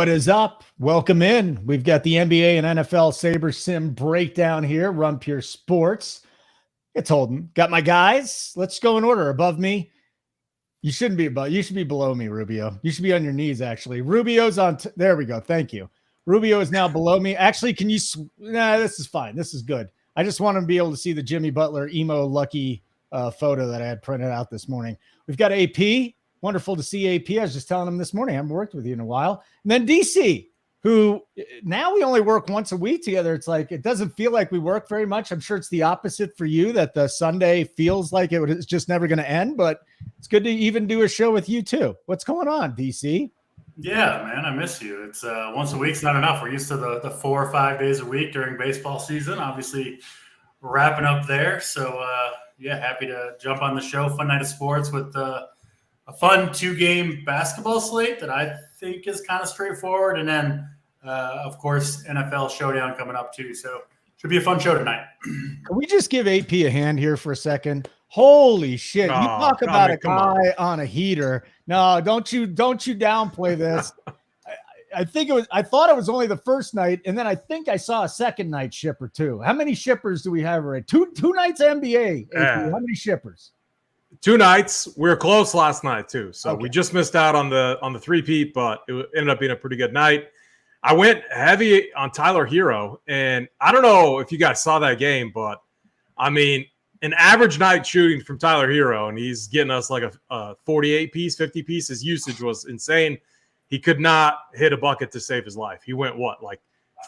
What is up? Welcome in. We've got the NBA and NFL Sabersim breakdown here. Run Pure Sports. It's Holden. Got my guys. Let's go in order. Above me. You shouldn't be above. You should be below me, Rubio. You should be on your knees, actually. Rubio's on. There we go. Thank you. Rubio is now below me. Actually, can you? Nah, this is fine. This is good. I just want to be able to see the Jimmy Butler emo lucky photo that I had printed out this morning. We've got AP. Wonderful to see AP. I was just telling him this morning, I haven't worked with you in a while. And then DC, who now we only work once a week together. It's like, it doesn't feel like we work very much. I'm sure it's the opposite for you, that the Sunday feels like it's just never going to end, but it's good to even do a show with you too. What's going on, DC? Yeah, man, I miss you. It's once a week's not enough. We're used to the 4 or 5 days a week during baseball season, obviously wrapping up there. So yeah, happy to jump on the show. Fun night of sports with a fun 2-game basketball slate that I think is kind of straightforward. And then, of course, NFL Showdown coming up too. So should be a fun show tonight. Can we just give AP a hand here for a second? Holy shit. You talk about a guy on a heater. No, don't you downplay this. I thought it was only the first night, and then I think I saw a second night shipper too. How many shippers do we have already? Two nights NBA. AP. How many shippers? 2 nights. We were close last night too, so we just missed out on the three-peat, but it ended up being a pretty good night. I went heavy on Tyler Hero, and I don't know if you guys saw that game, but I mean, an average night shooting from Tyler Hero, and he's getting us like a 48-piece, 50-piece. His usage was insane. He could not hit a bucket to save his life. He went like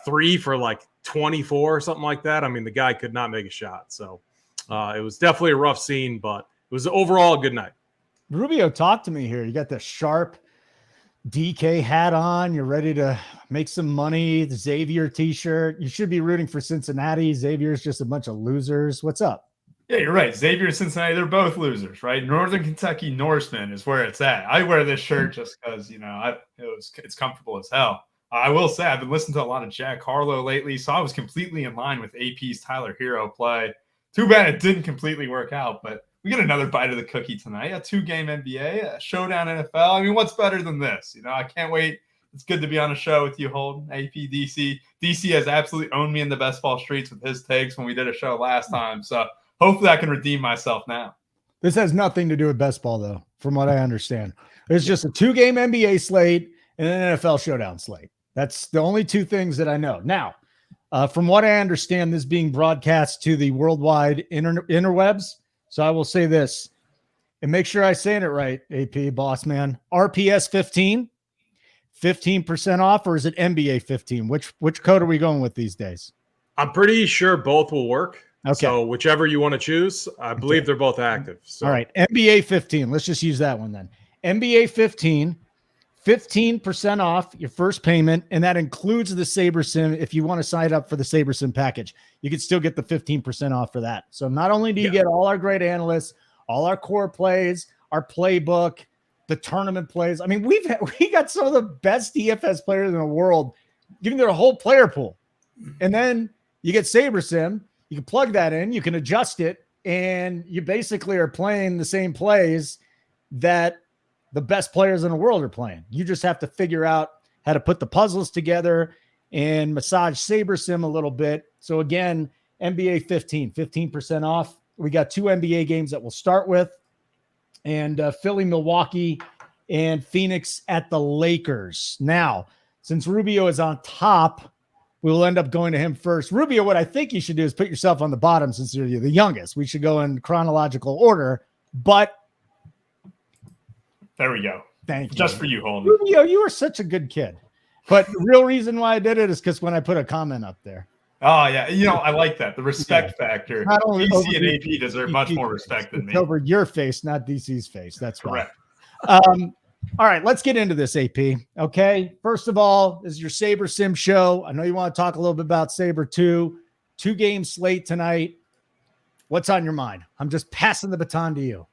3 for like 24 or something like that. I mean, the guy could not make a shot. So it was definitely a rough scene, but it was overall a good night. Rubio, talk to me here. You got the sharp DK hat on. You're ready to make some money. The Xavier t-shirt. You should be rooting for Cincinnati. Xavier's just a bunch of losers. What's up? Yeah, you're right. Xavier and Cincinnati, they're both losers, right? Northern Kentucky Norseman is where it's at. I wear this shirt just because, it's comfortable as hell. I will say I've been listening to a lot of Jack Harlow lately, so I was completely in line with AP's Tyler Hero play. Too bad it didn't completely work out, but we get another bite of the cookie tonight. A 2-game NBA, a showdown NFL. I mean, what's better than this? I can't wait. It's good to be on a show with you, Holden, AP, DC. DC has absolutely owned me in the best ball streets with his takes when we did a show last time. So hopefully I can redeem myself now. This has nothing to do with best ball, though, from what I understand. It's just a 2-game NBA slate and an NFL showdown slate. That's the only 2 things that I know. Now, from what I understand, this being broadcast to the worldwide interwebs. So I will say this, and make sure I saying it right, AP, boss man. RPS 15, 15% off, or is it NBA 15? Which code are we going with these days? I'm pretty sure both will work. Okay. So whichever you want to choose, I believe they're both active. So. All right, NBA 15. Let's just use that one then. NBA 15, 15% off your first payment, and that includes the Sabersim. If you want to sign up for the Sabersim package, you can still get the 15% off for that. So not only do you get all our great analysts, all our core plays, our playbook, the tournament plays. I mean, we got some of the best DFS players in the world giving their whole player pool. And then you get Sabersim. You can plug that in, you can adjust it, and you basically are playing the same plays that the best players in the world are playing. You just have to figure out how to put the puzzles together and massage Sabersim a little bit. So again, NBA 15% off. We got 2 NBA games that we'll start with, and Philly, Milwaukee, and Phoenix at the Lakers. Now, since Rubio is on top, we'll end up going to him first. Rubio, what I think you should do is put yourself on the bottom since you're the youngest. We should go in chronological order, but there we go. Thank you. Just for you, Holden. Rubio, you are such a good kid. But the real reason why I did it is because when I put a comment up there. Oh, yeah. I like that. The respect factor. Not only DC and AP deserve much more respect than me. It's over your face, not DC's face. That's correct. All right, let's get into this, AP. Okay. First of all, this is your Sabersim show. I know you want to talk a little bit about Saber 2. 2-game slate tonight. What's on your mind? I'm just passing the baton to you.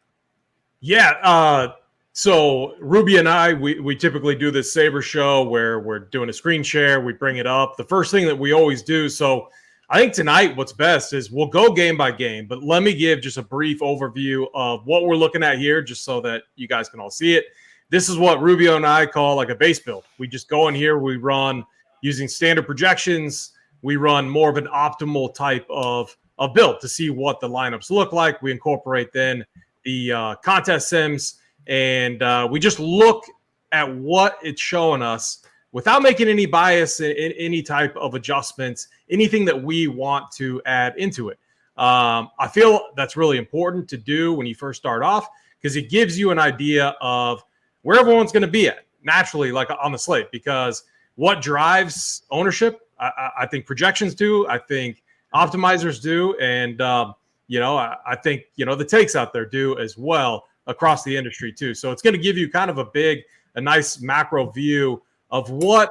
Yeah. So Ruby and I, we typically do this Saber show where we're doing a screen share. We bring it up. The first thing that we always do. So I think tonight what's best is we'll go game by game, but let me give just a brief overview of what we're looking at here just so that you guys can all see it. this is what Rubio and I call like a base build. We just go in here, we run using standard projections. We run more of an optimal type of build to see what the lineups look like. We incorporate then the contest sims, and we just look at what it's showing us without making any bias in any type of adjustments, anything that we want to add into it. I feel that's really important to do when you first start off, because it gives you an idea of where everyone's going to be at naturally, like on the slate, because what drives ownership, I think projections do. I think optimizers do. And, I think, the takes out there do as well across the industry too. So it's going to give you kind of a nice macro view of what,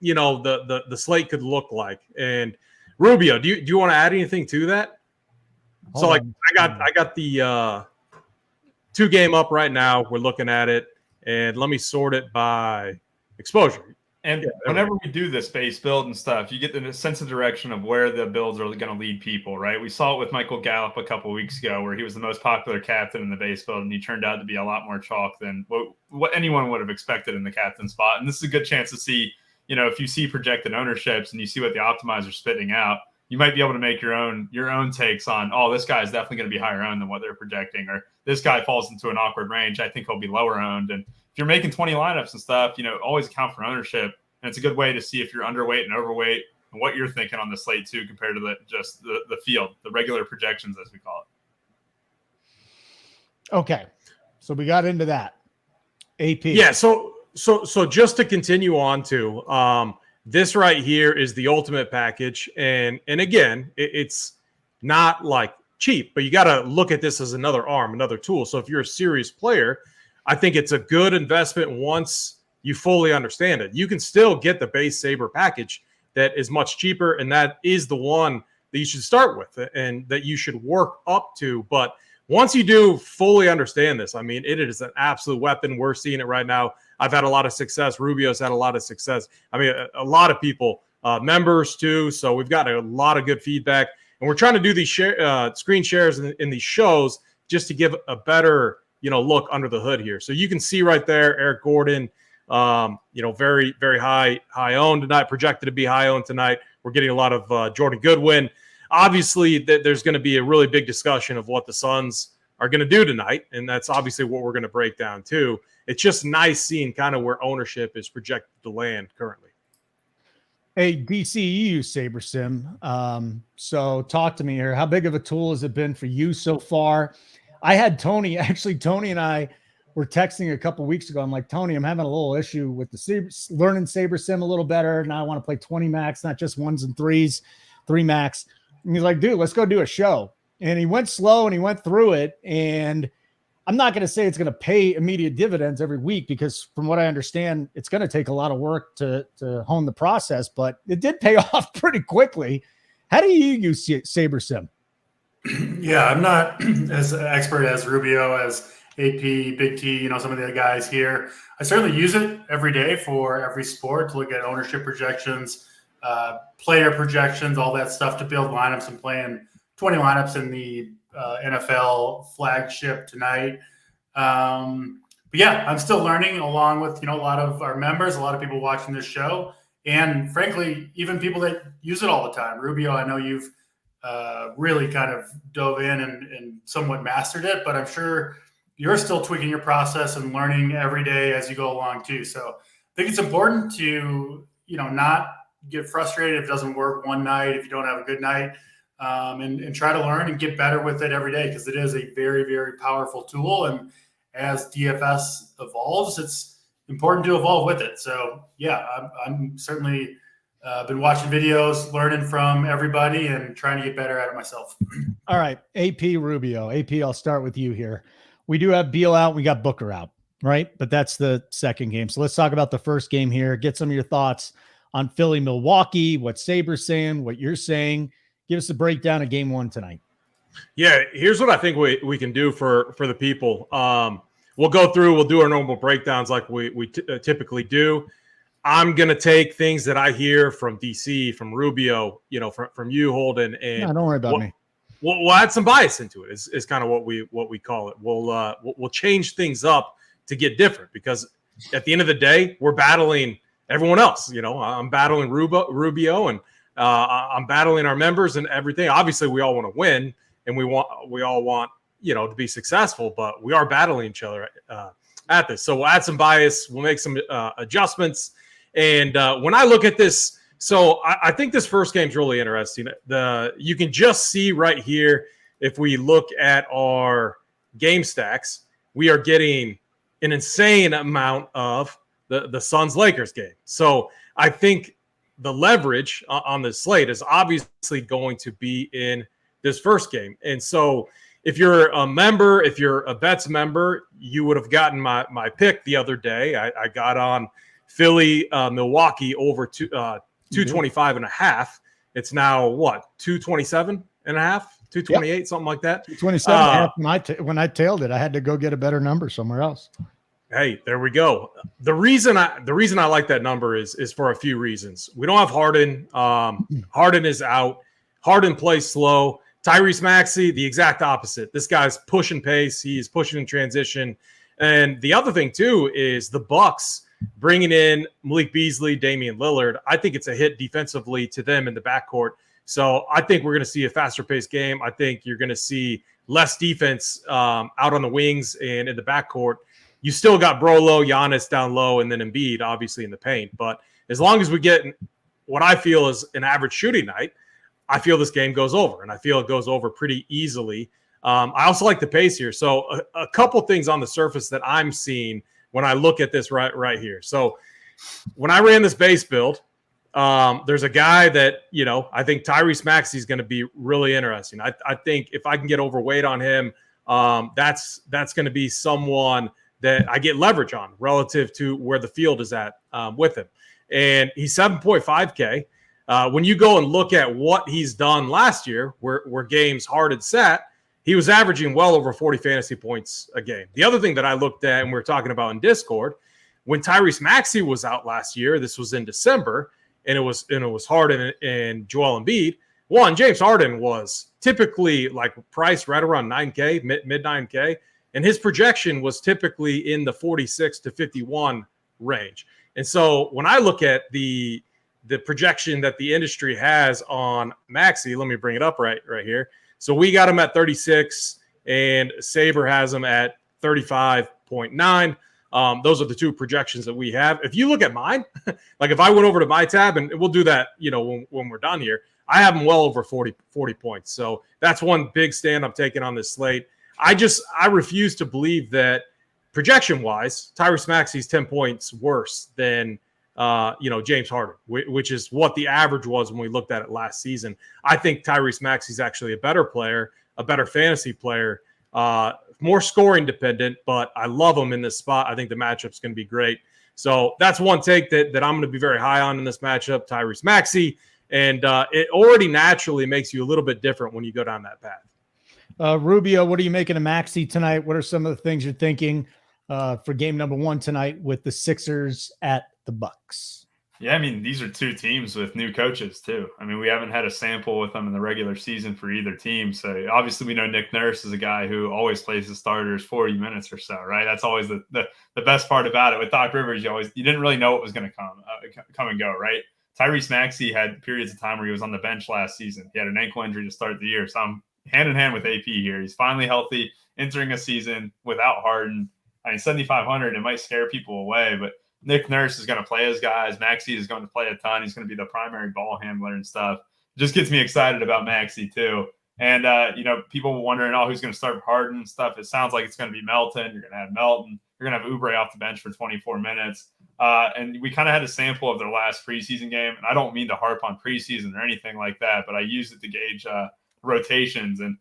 the slate could look like. And Rubio, do you want to add anything to that? I got the 2 game up right now. We're looking at it, and let me sort it by exposure. And whenever we do this base build and stuff, you get the sense of direction of where the builds are going to lead people, right? We saw it with Michael Gallup a couple of weeks ago, where he was the most popular captain in the base build, and he turned out to be a lot more chalk than what anyone would have expected in the captain spot. And this is a good chance to see, if you see projected ownerships and you see what the optimizer's spitting out, you might be able to make your own takes on, this guy is definitely going to be higher owned than what they're projecting, or this guy falls into an awkward range. I think he'll be lower owned. And if you're making 20 lineups and stuff, always account for ownership. And it's a good way to see if you're underweight and overweight and what you're thinking on the slate too, compared to the field, the regular projections, as we call it. Okay. So we got into that. AP. Yeah. So just to continue on to, this right here is the ultimate package. And again, it's not like cheap, but you got to look at this as another arm, another tool. So if you're a serious player, I think it's a good investment once you fully understand it. You can still get the base Saber package that is much cheaper, and that is the one that you should start with and that you should work up to. But once you do fully understand this, I mean, it is an absolute weapon. We're seeing it right now. I've had a lot of success. Rubio's had a lot of success. I mean, a lot of people, members too. So we've got a lot of good feedback, and we're trying to do these screen shares in these shows just to give a better, look under the hood here. So you can see right there, Eric Gordon, very, very high owned tonight, projected to be high owned tonight. We're getting a lot of Jordan Goodwin. Obviously, there's going to be a really big discussion of what the Suns are going to do tonight, and that's obviously what we're going to break down too. It's just nice seeing kind of where ownership is projected to land currently. Hey, DC, you use Sabersim. So talk to me here. How big of a tool has it been for you so far? I had Tony and I were texting a couple weeks ago. I'm like, Tony, I'm having a little issue with learning Sabersim a little better. Now I want to play 20 max, not just 1s and 3s, 3 max. And he's like, dude, let's go do a show. And he went slow and he went through it. And I'm not going to say it's going to pay immediate dividends every week, because from what I understand, it's going to take a lot of work to hone the process, but it did pay off pretty quickly. How do you use Sabersim? Yeah, I'm not as expert as Rubio, as AP, Big T, some of the guys here. I certainly use it every day for every sport to look at ownership projections, player projections, all that stuff to build lineups. I'm playing 20 lineups in the NFL flagship tonight. But yeah, I'm still learning along with, a lot of our members, a lot of people watching this show, and frankly, even people that use it all the time. Rubio, I know you've really kind of dove in and somewhat mastered it, but I'm sure you're still tweaking your process and learning every day as you go along too. So I think it's important to, not get frustrated if it doesn't work one night, if you don't have a good night, and try to learn and get better with it every day, because it is a very, very powerful tool. And as DFS evolves, it's important to evolve with it. So yeah, I'm certainly been watching videos, learning from everybody, and trying to get better at it myself. All right, AP Rubio. AP, I'll start with you here. We do have Beal out. We got Booker out, right? But that's the second game. So let's talk about the first game here. Get some of your thoughts on Philly, Milwaukee, what Saber's saying, what you're saying. Give us a breakdown of game one tonight. Yeah, here's what I think we can do for the people. We'll go through, we'll do our normal breakdowns like we typically do. I'm going to take things that I hear from DC, from Rubio, from you, Holden, and no, don't worry about me. We'll add some bias into it. Is kind of what we call it. We'll change things up to get different, because at the end of the day, we're battling everyone else. I'm battling Rubio, and I'm battling our members and everything. Obviously, we all want to win, and we all want to be successful, but we are battling each other at this. So we'll add some bias, we'll make some adjustments, and when I look at this, so I think this first game is really interesting. You can just see right here, if we look at our game stacks, we are getting an insane amount of the Suns-Lakers game. So I think the leverage on the slate is obviously going to be in this first game. And so if you're a member, if you're a Bets member, you would have gotten my pick the other day. I got on Philly, Milwaukee over 225 and a half. It's now what, 227 and a half, 228, something like that. 227 and a half. When I tailed it, I had to go get a better number somewhere else. Hey, there we go. The reason I like that number is for a few reasons. We don't have Harden. Harden is out. Harden plays slow. Tyrese Maxey, the exact opposite. This guy's pushing pace. He's pushing in transition. And the other thing, too, is the Bucks bringing in Malik Beasley, Damian Lillard. I think it's a hit defensively to them in the backcourt. So I think we're going to see a faster-paced game. I think you're going to see less defense out on the wings and in the backcourt. You still got Brolo, Giannis down low, and then Embiid, obviously, in the paint. But as long as we get what I feel is an average shooting night, I feel this game goes over, and I feel it goes over pretty easily. I also like the pace here. So a couple things on the surface that I'm seeing when I look at this right here. So when I ran this base build, there's a guy that, I think Tyrese Maxey is going to be really interesting. I think if I can get overweight on him, that's going to be someone that I get leverage on relative to where the field is at with him. And he's 7.5K. When you go and look at what he's done last year, where games hard and sat, he was averaging well over 40 fantasy points a game. The other thing that I looked at, and we were talking about in Discord, when Tyrese Maxey was out last year, this was in December, and it was Harden and Joel Embiid. James Harden was typically like priced right around 9K, mid 9K, and his projection was typically in the 46 to 51 range. And so when I look at the projection that the industry has on Maxey, let me bring it up right here. So we got him at 36, and Saber has him at 35.9. Those are the two projections that we have. If you look at mine, like if I went over to my tab, and we'll do that, when we're done here, I have him well over 40 points. So that's one big stand I'm taking on this slate. I refuse to believe that projection-wise, Tyrese Maxey's 10 points worse than James Harden, which is what the average was when we looked at it last season. I think Tyrese Maxey's actually a better player, a better fantasy player, more scoring dependent, but I love him in this spot. I think the matchup's going to be great. So that's one take that I'm going to be very high on in this matchup, Tyrese Maxey. And it already naturally makes you a little bit different when you go down that path. Rubio, what are you making of Maxey tonight? What are some of the things you're thinking for game number 1 tonight with the Sixers at the Bucks? Yeah, I mean, these are two teams with new coaches too. I mean, we haven't had a sample with them in the regular season for either team. So obviously we know Nick Nurse is a guy who always plays the starters 40 minutes or so, right? That's always the best part about it. With Doc Rivers, you didn't really know what was going to come and go, right? Tyrese Maxey had periods of time where he was on the bench last season. He had an ankle injury to start the year. So I'm hand in hand with AP here. He's finally healthy, entering a season without Harden. I mean, 7,500, it might scare people away, but Nick Nurse is going to play his guys. Maxey is going to play a ton. He's going to be the primary ball handler and stuff. It just gets me excited about Maxey too. And, people were wondering, who's going to start for Harden and stuff. It sounds like it's going to be Melton. You're going to have Melton. You're going to have Oubre off the bench for 24 minutes. And we kind of had a sample of their last preseason game. And I don't mean to harp on preseason or anything like that, but I used it to gauge rotations. And,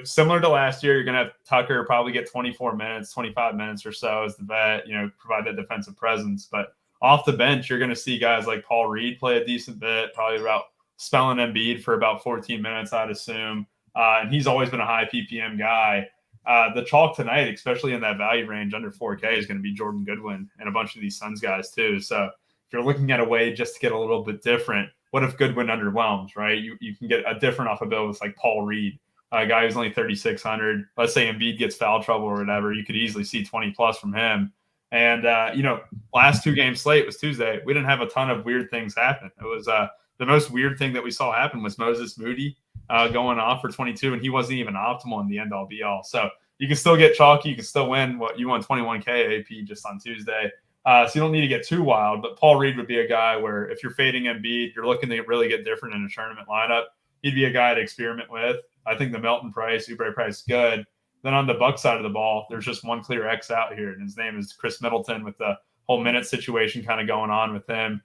similar to last year, you're going to have Tucker probably get 24 minutes, 25 minutes or so as the vet, provide that defensive presence. But off the bench, you're going to see guys like Paul Reed play a decent bit, probably about spelling Embiid for about 14 minutes, I'd assume. And he's always been a high PPM guy. The chalk tonight, especially in that value range under 4K, is going to be Jordan Goodwin and a bunch of these Suns guys too. So if you're looking at a way just to get a little bit different, what if Goodwin underwhelms, right? You can get a different off a bill with like Paul Reed a guy who's only 3,600. Let's say Embiid gets foul trouble or whatever, you could easily see 20 plus from him. And, last 2 game slate was Tuesday. We didn't have a ton of weird things happen. It was the most weird thing that we saw happen was Moses Moody going off for 22, and he wasn't even optimal in the end all be all. So you can still get chalky. You can still win. You won 21K AP just on Tuesday. So you don't need to get too wild. But Paul Reed would be a guy where if you're fading Embiid, you're looking to really get different in a tournament lineup. He'd be a guy to experiment with. I think the Melton price, Oubre price, is good. Then on the Buck side of the ball, there's just one clear X out here, and his name is Chris Middleton with the whole minute situation kind of going on with him.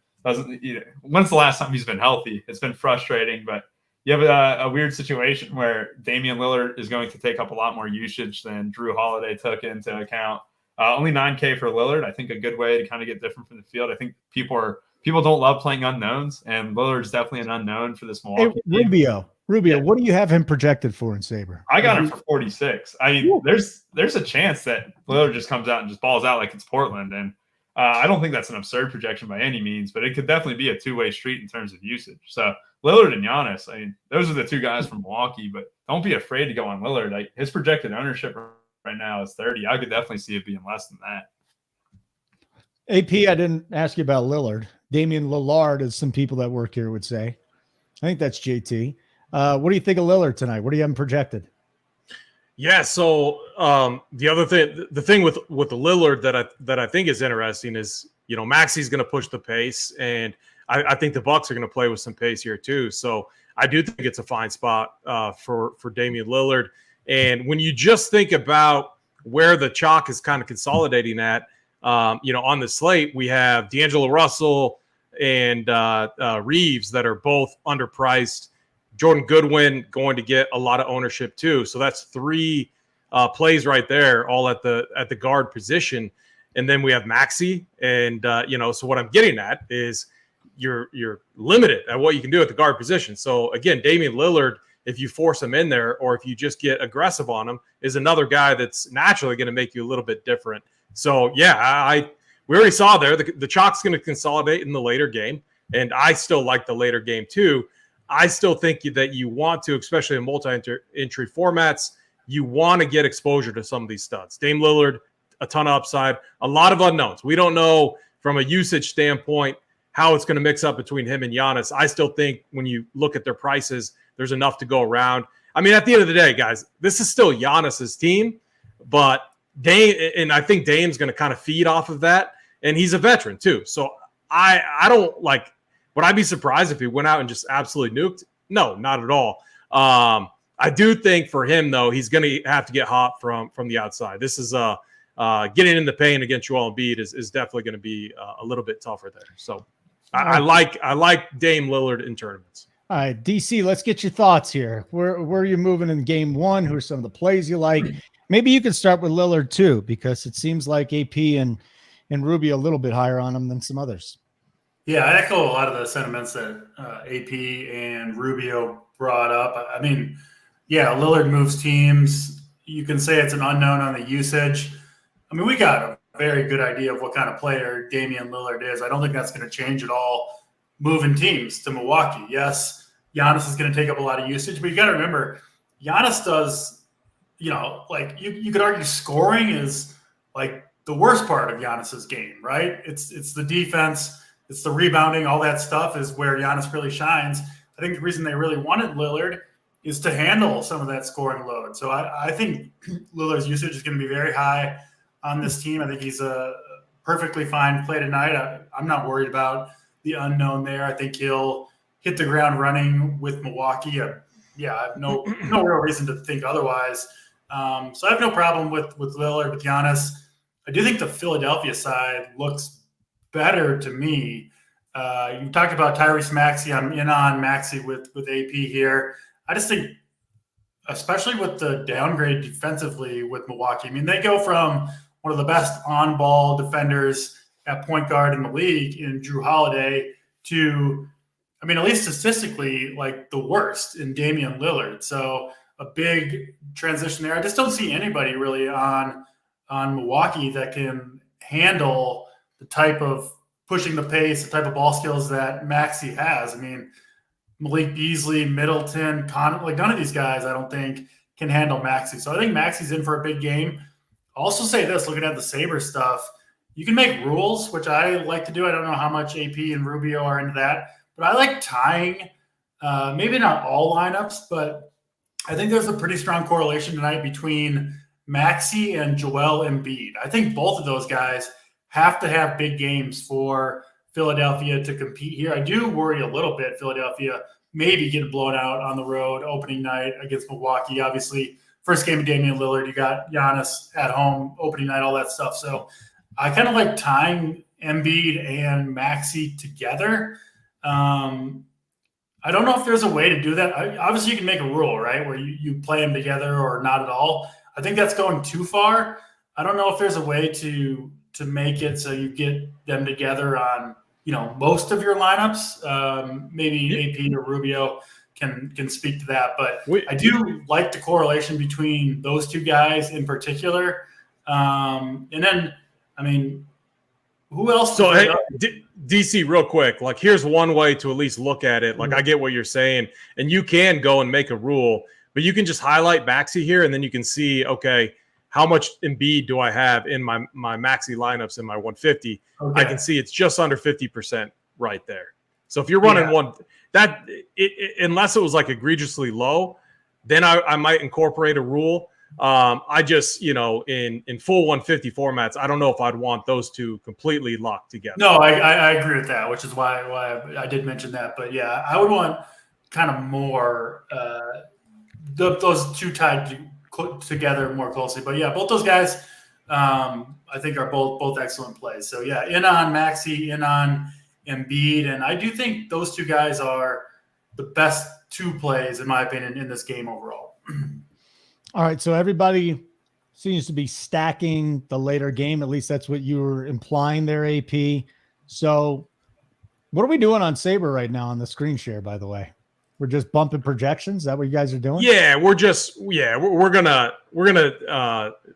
When's the last time he's been healthy? It's been frustrating, but you have a weird situation where Damian Lillard is going to take up a lot more usage than Drew Holiday took into account. Only 9K for Lillard. I think a good way to kind of get different from the field. I think people don't love playing unknowns, and Lillard's definitely an unknown for this Milwaukee team. Rubio, what do you have him projected for in Saber? I got him for 46. I mean, there's a chance that Lillard just comes out and just balls out like it's Portland, and I don't think that's an absurd projection by any means, but it could definitely be a two-way street in terms of usage. So Lillard and Giannis, I mean, those are the 2 guys from Milwaukee, but don't be afraid to go on Lillard. His projected ownership right now is 30. I could definitely see it being less than that. AP, I didn't ask you about Lillard. Damian Lillard, as some people that work here would say. I think that's JT. What do you think of Lillard tonight? What do you have him projected? Yeah, so the thing with the Lillard that I think is interesting is, Maxi's going to push the pace, and I think the Bucks are going to play with some pace here too. So I do think it's a fine spot for Damian Lillard. And when you just think about where the chalk is kind of consolidating at, on the slate, we have D'Angelo Russell and Reeves that are both underpriced. Jordan Goodwin going to get a lot of ownership too. So that's 3 plays right there, all at the guard position. And then we have Maxey. And, so what I'm getting at is you're limited at what you can do at the guard position. So again, Damian Lillard, if you force him in there or if you just get aggressive on him, is another guy that's naturally going to make you a little bit different. So yeah, we already saw there the chalk's going to consolidate in the later game. And I still like the later game too. I still think that you want to, especially in multi-entry formats, you want to get exposure to some of these studs. Dame Lillard, a ton of upside, a lot of unknowns. We don't know from a usage standpoint how it's going to mix up between him and Giannis. I still think when you look at their prices, there's enough to go around. I mean, at the end of the day, guys, this is still Giannis's team, but I think Dame's going to kind of feed off of that, and he's a veteran too. So I don't like. Would I be surprised if he went out and just absolutely nuked? No, not at all. I do think for him, though, he's going to have to get hot from the outside. This is getting in the paint against Joel Embiid is definitely going to be a little bit tougher there. So I like Dame Lillard in tournaments. All right, DC, let's get your thoughts here. Where are you moving in game 1? Who are some of the plays you like? Maybe you can start with Lillard too, because it seems like AP and Rubio a little bit higher on him than some others. Yeah, I echo a lot of the sentiments that AP and Rubio brought up. I mean, yeah, Lillard moves teams. You can say it's an unknown on the usage. I mean, we got a very good idea of what kind of player Damian Lillard is. I don't think that's going to change at all moving teams to Milwaukee. Yes, Giannis is going to take up a lot of usage, but you got to remember, Giannis does, like you could argue scoring is like the worst part of Giannis's game, right? It's the defense. It's the rebounding, all that stuff is where Giannis really shines. I think the reason they really wanted Lillard is to handle some of that scoring load. So I think Lillard's usage is going to be very high on this team. I think he's a perfectly fine play tonight. I'm not worried about the unknown there. I think he'll hit the ground running with Milwaukee. I have no real reason to think otherwise. So I have no problem with Lillard, with Giannis. I do think the Philadelphia side looks better to me. You talked about Tyrese Maxey. I'm in on Maxey with AP here. I just think, especially with the downgrade defensively with Milwaukee, I mean, they go from one of the best on-ball defenders at point guard in the league in Drew Holiday to, I mean, at least statistically, like the worst in Damian Lillard. So a big transition there. I just don't see anybody really on Milwaukee that can handle the type of pushing the pace, the type of ball skills that Maxey has. I mean, Malik Beasley, Middleton, like none of these guys I don't think can handle Maxey. So I think Maxey's in for a big game. I'll also say this, looking at the Saber stuff, you can make rules, which I like to do. I don't know how much AP and Rubio are into that, but I like tying, maybe not all lineups, but I think there's a pretty strong correlation tonight between Maxey and Joel Embiid. I think both of those guys have to have big games for Philadelphia to compete here. I do worry a little bit Philadelphia maybe get blown out on the road opening night against Milwaukee. Obviously, first game of Damian Lillard, you got Giannis at home, opening night, all that stuff. So I kind of like tying Embiid and Maxey together. I don't know if there's a way to do that. Obviously, you can make a rule, right, where you play them together or not at all. I think that's going too far. I don't know if there's a way to make it so you get them together on, most of your lineups. Maybe AP or Rubio can speak to that. But I do like the correlation between those two guys in particular. And then, who else? So, hey, DC, real quick, like here's one way to at least look at it. Like I get what you're saying, and you can go and make a rule, but you can just highlight Maxey here, and then you can see, okay, how much Embiid do I have in my Maxey lineups in my 150? Okay. I can see it's just under 50% right there. So if you're running unless it was like egregiously low, then I might incorporate a rule. I just, in full 150 formats, I don't know if I'd want those two completely locked together. No, I agree with that, which is why I did mention that. But yeah, I would want kind of more those two tied together more closely. But yeah, both those guys, I think are both excellent plays. So yeah, in on Maxey, in on Embiid, and I do think those two guys are the best two plays, in my opinion, in this game overall. All right, so everybody seems to be stacking the later game. At least that's what you were implying there, AP. So what are we doing on Saber right now on the screen share, by the way? We're just bumping projections? Is that what you guys are doing? Yeah, we're gonna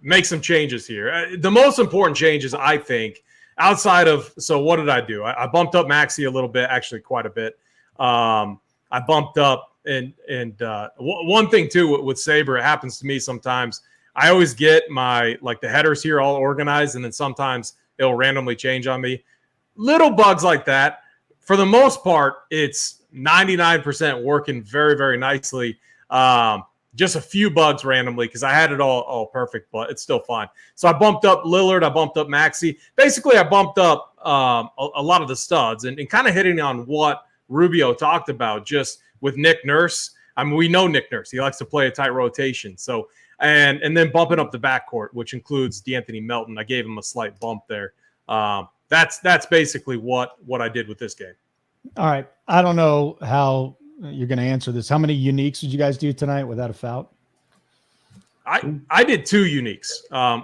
make some changes here. The most important changes, I think, outside of, so what did I do? I bumped up Maxey a little bit, actually quite a bit. I bumped up and one thing too with Saber, it happens to me sometimes. I always get the headers here all organized, and then sometimes it'll randomly change on me. Little bugs like that. For the most part, it's 99% working very, very nicely. Just a few bugs randomly because I had it all perfect, but it's still fine. So I bumped up Lillard. I bumped up Maxey. Basically, I bumped up a lot of the studs and kind of hitting on what Rubio talked about just with Nick Nurse. We know Nick Nurse. He likes to play a tight rotation. So and then bumping up the backcourt, which includes DeAnthony Melton. I gave him a slight bump there. That's basically what I did with this game. All right. I don't know how you're going to answer this. How many uniques did you guys do tonight without a foul? I did 2 uniques.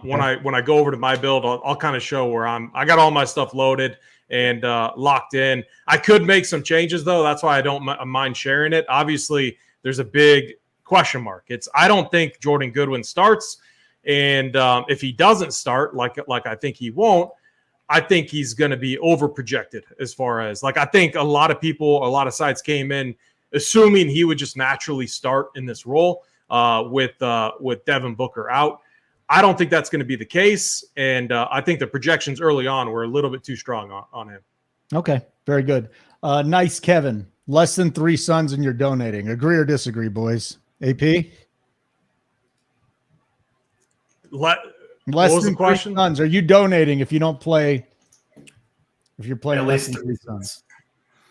When I go over to my build, I'll kind of show where I got all my stuff loaded and locked in. I could make some changes though. That's why I don't mind sharing it. Obviously, there's a big question mark. I don't think Jordan Goodwin starts, and if he doesn't start, like I think he won't, I think he's going to be over projected as far as I think a lot of sites came in assuming he would just naturally start in this role with Devin Booker out. I don't think that's going to be the case, and I think the projections early on were a little bit too strong on him. Okay, very good. Nice, Kevin. Less than 3 Suns and you're donating. Agree or disagree, boys? AP? Less than 3 Suns. Are you donating if you don't play? If you're playing less than 3 Suns?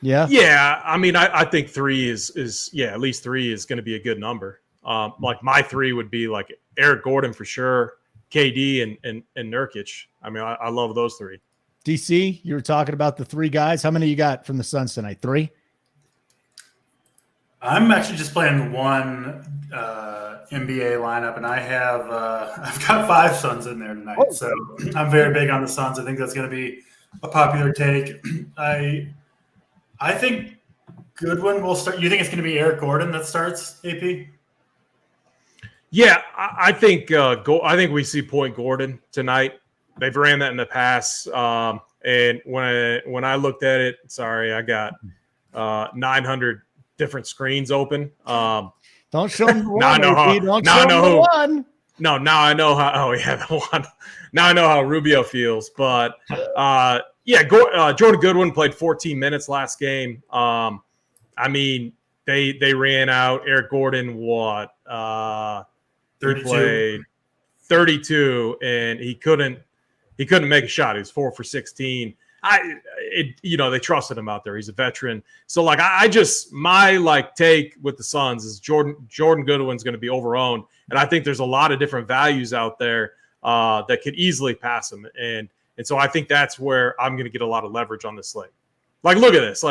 Yeah. Yeah. I think 3 is at least 3 is going to be a good number. My 3 would be like Eric Gordon for sure, KD and Nurkic. I love those 3. DC, you were talking about the 3 guys. How many you got from the Suns tonight? 3? I'm actually just playing one NBA lineup, and I've got 5 Suns in there tonight. Oh. So I'm very big on the Suns. I think that's going to be a popular take. I think Goodwin will start. You think it's going to be Eric Gordon that starts, AP? Yeah, I think we see Point Gordon tonight. They've ran that in the past, and when I looked at it, sorry, I got 900 different screens open. Don't show them the one. Now I know how. Don't Now show I know them the who. one. No, now I know how. Oh yeah, the one. Now I know how Rubio feels. But Jordan Goodwin played 14 minutes last game. I mean, they ran out Eric Gordon. What? 32. He played 32, and he couldn't make a shot. He was 4 for 16. They trusted him out there. He's a veteran. So like, my take with the Suns is Jordan Goodwin's going to be overowned, and I think there's a lot of different values out there that could easily pass him, and so I think that's where I'm going to get a lot of leverage on this slate. Like, look at this.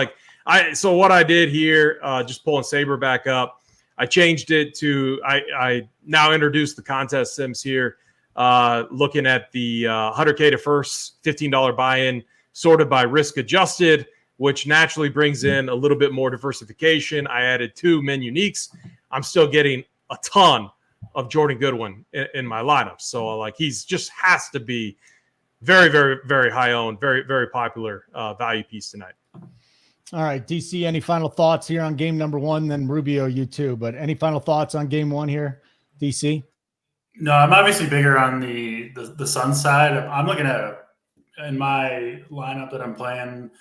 So what I did here, just pulling Saber back up, I changed it to I now introduced the contest sims here, looking at the 100K to first, $15 buy-in, sorted by risk adjusted, which naturally brings in a little bit more diversification. I added 2 min uniques. I'm still getting a ton of Jordan Goodwin in my lineup. So he's just has to be very, very, very high owned, very, very popular value piece tonight. All right, DC, any final thoughts here on game number 1? Then Rubio, you too, but any final thoughts on game 1 here, DC? No, I'm obviously bigger on the Sun side. I'm looking at, in my lineup that I'm playing,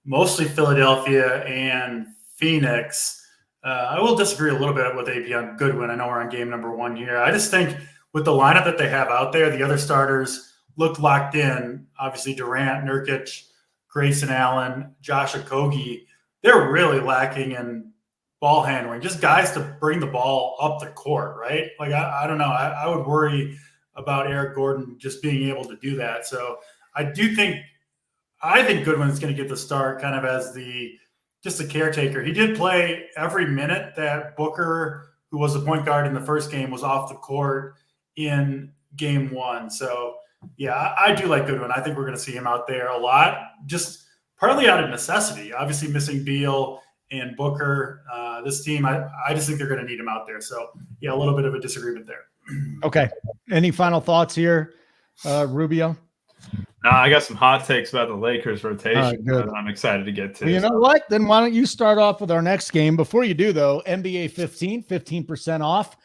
mostly Philadelphia and Phoenix. I will disagree a little bit with AP on Goodwin. I know we're on game number 1 here. I just think with the lineup that they have out there, the other starters looked locked in. Obviously, Durant, Nurkic, Grayson Allen, Josh Okogie, they're really lacking in ball handling, just guys to bring the ball up the court, right? Like, I don't know. I would worry about Eric Gordon just being able to do that. So I think Goodwin's going to get the start kind of as just a caretaker. He did play every minute that Booker, who was the point guard in the first game, was off the court in game 1. So yeah, I do like Goodwin. I think we're going to see him out there a lot, just partly out of necessity. Obviously missing Beal and Booker. This team, I just think they're going to need him out there. So yeah, a little bit of a disagreement there. Okay. Any final thoughts here, Rubio? No, I got some hot takes about the Lakers rotation good. that I'm excited to get to. Well, you know what? Then why don't you start off with our next game? Before you do, though, NBA 15% off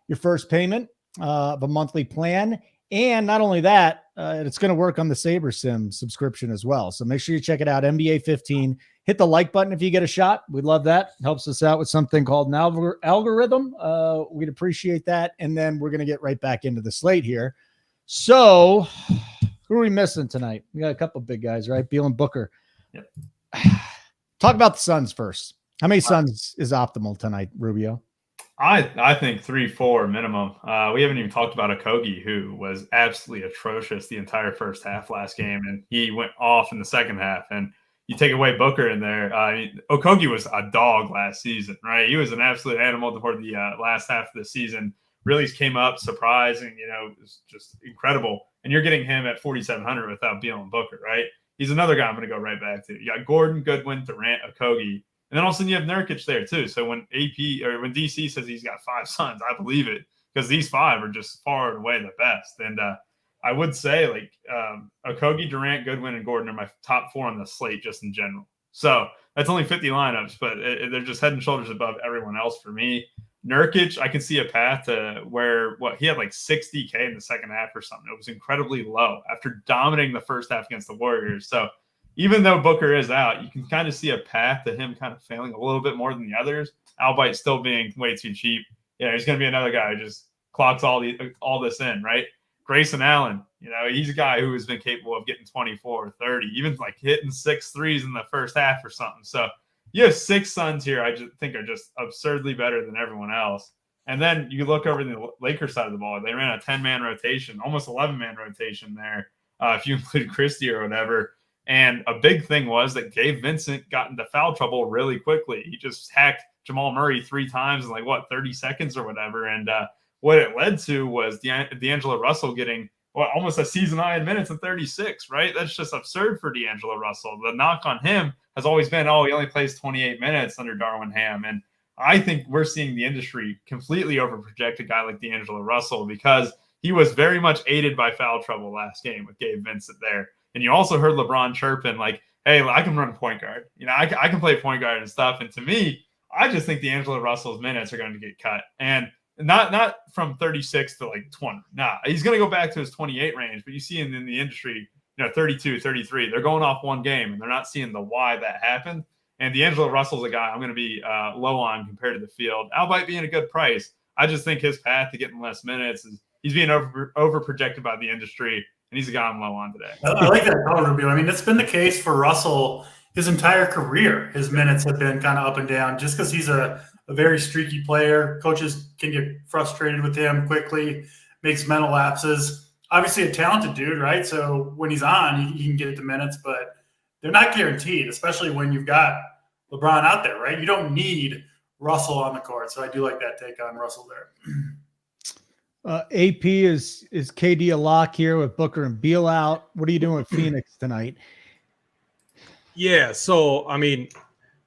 your first payment of a monthly plan. And not only that, it's going to work on the Sabersim subscription as well. So make sure you check it out, NBA 15. Hit the like button if you get a shot. We'd love that. It helps us out with something called an algorithm. We'd appreciate that. And then we're going to get right back into the slate here. So who are we missing tonight? We got a couple of big guys, right? Beal and Booker. Yep. Talk about the Suns first. How many Suns is optimal tonight, Rubio? I think 3-4 minimum. We haven't even talked about Okogie, who was absolutely atrocious the entire first half last game, and he went off in the second half. And you take away Booker in there. Okogie was a dog last season, right? He was an absolute animal toward the last half of the season. Really came up, surprising. It was just incredible. And you're getting him at 4,700 without Beal and Booker, right? He's another guy I'm going to go right back to. You got Gordon, Goodwin, Durant, Okogie. And then all of a sudden you have Nurkic there too. So when when DC says he's got 5 Suns, I believe it, because these 5 are just far and away the best. And I would say Okogie, Durant, Goodwin, and Gordon are my top 4 on the slate just in general. So that's only 50 lineups, but they're just head and shoulders above everyone else for me. Nurkic, I can see a path to where he had 60K in the second half or something. It was incredibly low after dominating the first half against the Warriors. So even though Booker is out, you can kind of see a path to him kind of failing a little bit more than the others, albeit still being way too cheap. Yeah, he's going to be another guy who just clocks all this in, right? Grayson Allen, he's a guy who has been capable of getting 24 or 30, even hitting 6 threes in the first half or something. So you have 6 Suns here I just think are just absurdly better than everyone else. And then you look over the Lakers side of the ball. They ran a 10-man rotation, almost 11-man rotation there, if you include Christie or whatever. And a big thing was that Gabe Vincent got into foul trouble really quickly. He just hacked Jamal Murray 3 times in 30 seconds or whatever. And what it led to was D'Angelo Russell getting almost a season high in minutes in 36, right? That's just absurd for D'Angelo Russell. The knock on him has always been, he only plays 28 minutes under Darwin Ham. And I think we're seeing the industry completely overproject a guy like D'Angelo Russell because he was very much aided by foul trouble last game with Gabe Vincent there. And you also heard LeBron chirping hey, I can run point guard. I can play point guard and stuff. And to me, I just think D'Angelo Russell's minutes are going to get cut, and not from 36 to like 20. Nah, he's going to go back to his 28 range, but you see in the industry, 32, 33, they're going off one game and they're not seeing the why that happened. And D'Angelo Russell's a guy I'm going to be low on compared to the field, albeit being a good price. I just think his path to getting less minutes is he's being over projected by the industry, and he's a guy I'm low on today. I like that call, Rubio. I mean, it's been the case for Russell his entire career. His minutes have been kind of up and down just because he's a very streaky player. Coaches can get frustrated with him quickly, makes mental lapses. Obviously a talented dude, right? So when he's on, he can get the minutes, but they're not guaranteed, especially when you've got LeBron out there, right? You don't need Russell on the court. So I do like that take on Russell there. AP is KD a lock here with Booker and Beal out? What are you doing with Phoenix tonight? Yeah, so I mean,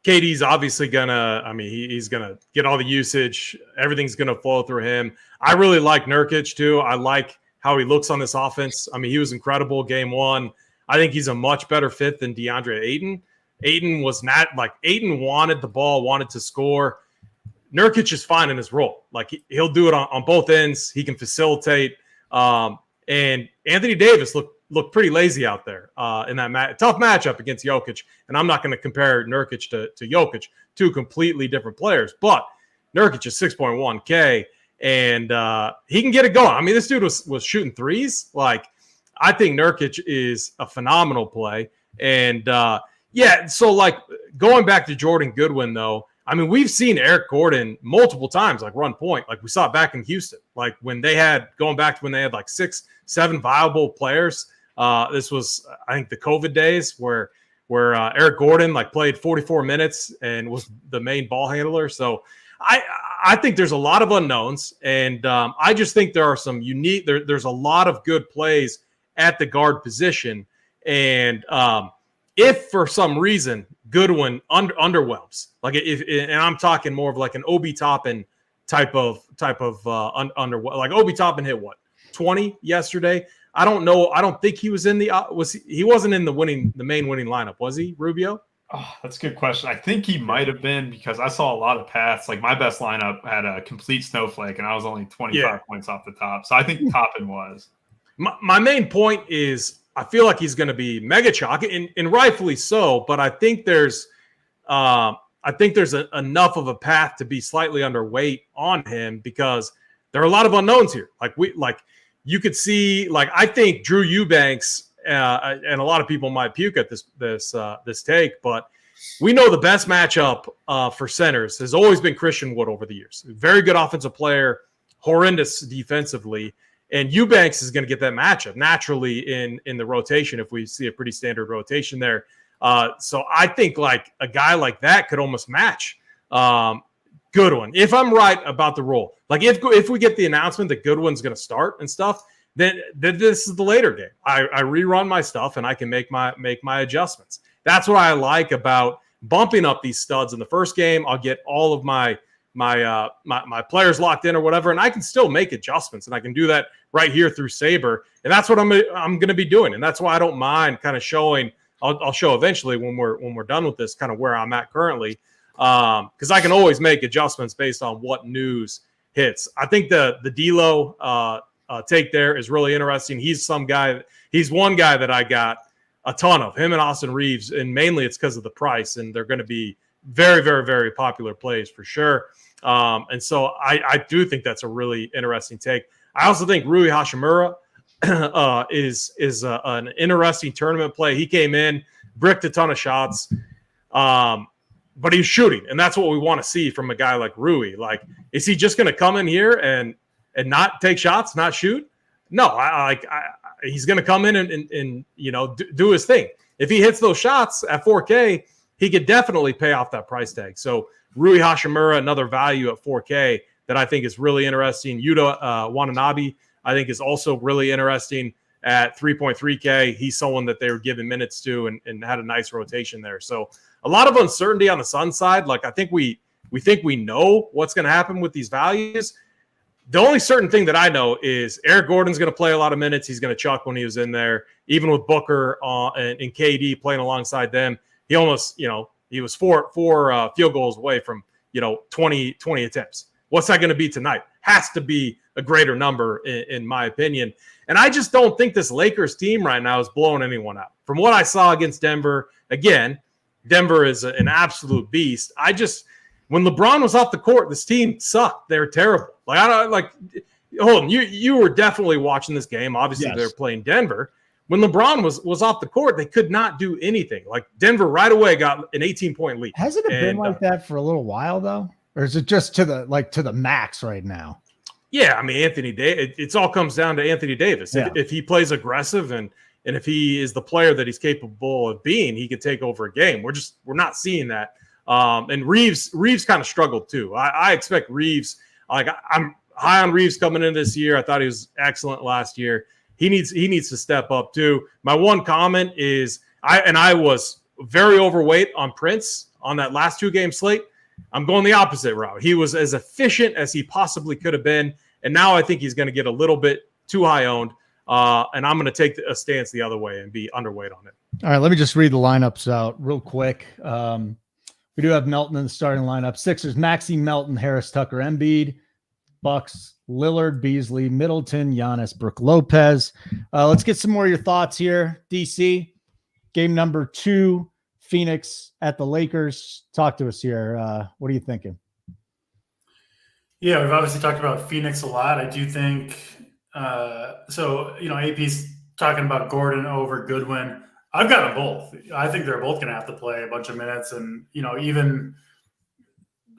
KD's obviously he's gonna get all the usage. Everything's gonna flow through him. I really like Nurkic too. I like how he looks on this offense. I mean, he was incredible game one. I think he's a much better fit than DeAndre Ayton. Ayton wanted the ball, wanted to score. Nurkic is fine in his role. Like he'll do it on both ends. He can facilitate. And Anthony Davis looked pretty lazy out there in that tough matchup against Jokic. And I'm not going to compare Nurkic to Jokic, two completely different players. But Nurkic is 6.1K, and he can get it going. I mean, this dude was shooting threes. Like, I think Nurkic is a phenomenal play. And, so, like, going back to Jordan Goodwin, though, I mean, we've seen Eric Gordon multiple times, like, run point. Like, we saw it back in Houston. Like, when they had – going back to when they had, like, 6-7 viable players. This was, I think, the COVID days where Eric Gordon, like, played 44 minutes and was the main ball handler. So, I think there's a lot of unknowns. And I just think there are some unique – there's a lot of good plays at the guard position. And if for some reason Goodwin underwhelms, like and I'm talking more of like an Obi Toppin type of under, like Obi Toppin hit 20 yesterday. I don't know. I don't think he was in he wasn't in the main winning lineup, was he, Rubio? Oh, that's a good question. I think he might have been, because I saw a lot of paths. Like my best lineup had a complete snowflake, and I was only 25 points off the top. So I think Toppin was. My main point is I feel like he's going to be mega chalk, and rightfully so. But I think there's enough of a path to be slightly underweight on him because there are a lot of unknowns here. Like you could see, like I think Drew Eubanks and a lot of people might puke at this take, but we know the best matchup for centers has always been Christian Wood over the years. Very good offensive player, horrendous defensively. And Eubanks is going to get that matchup naturally in the rotation if we see a pretty standard rotation there. So I think like a guy like that could almost match Goodwin. If I'm right about the role, like if we get the announcement that Goodwin's going to start and stuff, then this is the later game. I rerun my stuff and I can make my adjustments. That's what I like about bumping up these studs in the first game. I'll get all of my players locked in or whatever, and I can still make adjustments, and I can do that right here through Saber, and that's what I'm going to be doing, and that's why I don't mind kind of showing. I'll show eventually when we're done with this, kind of where I'm at currently, because I can always make adjustments based on what news hits. I think the D'Lo take there is really interesting. He's one guy that I got a ton of, him and Austin Reeves, and mainly it's because of the price, and they're going to be very, very, very popular plays for sure. And so I do think that's a really interesting take. I also think Rui Hachimura is an interesting tournament play. He came in, bricked a ton of shots, but he's shooting, and that's what we want to see from a guy like Rui. Like, is he just going to come in here and not take shots, not shoot? No, he's going to come in and do his thing. If he hits those shots at 4K, he could definitely pay off that price tag. So Rui Hachimura, another value at 4K that I think is really interesting. Yuta Watanabe, I think, is also really interesting at 3.3K. He's someone that they were giving minutes to and had a nice rotation there. So a lot of uncertainty on the Sun side. Like, I think we think we know what's going to happen with these values. The only certain thing that I know is Eric Gordon's going to play a lot of minutes. He's going to chuck when he was in there, even with Booker and KD playing alongside them. He almost, he was four field goals away from, 20 attempts. What's that going to be tonight? Has to be a greater number in my opinion. And I just don't think this Lakers team right now is blowing anyone out. From what I saw against Denver, again, Denver is an absolute beast. When LeBron was off the court, this team sucked. They were terrible. Hold on, you were definitely watching this game. Obviously, They were playing Denver. When LeBron was off the court, they could not do anything. Like Denver right away got an 18-point lead. Hasn't it been like that for a little while though? Or is it just to the max right now? Yeah, I mean, Anthony Davis, it all comes down to Anthony Davis. Yeah. If he plays aggressive and if he is the player that he's capable of being, he could take over a game. We're not seeing that. And Reeves kind of struggled too. I expect Reeves, I'm high on Reeves coming in this year. I thought he was excellent last year. He needs to step up too. My one comment is I was very overweight on Prince on that last 2-game slate. I'm going the opposite route. He was as efficient as he possibly could have been, and now I think he's going to get a little bit too high owned, and I'm going to take a stance the other way and be underweight on it. All right, let me just read the lineups out real quick. We do have Melton in the starting lineup. Sixers, Maxey, Melton, Harris, Tucker, Embiid. Bucks, Lillard, Beasley, Middleton, Giannis, Brook Lopez. Let's get some more of your thoughts here. DC, game number 2, Phoenix at the Lakers. Talk to us here. What are you thinking? Yeah, we've obviously talked about Phoenix a lot. I do think AP's talking about Gordon over Goodwin. I've got them both. I think they're both going to have to play a bunch of minutes, and even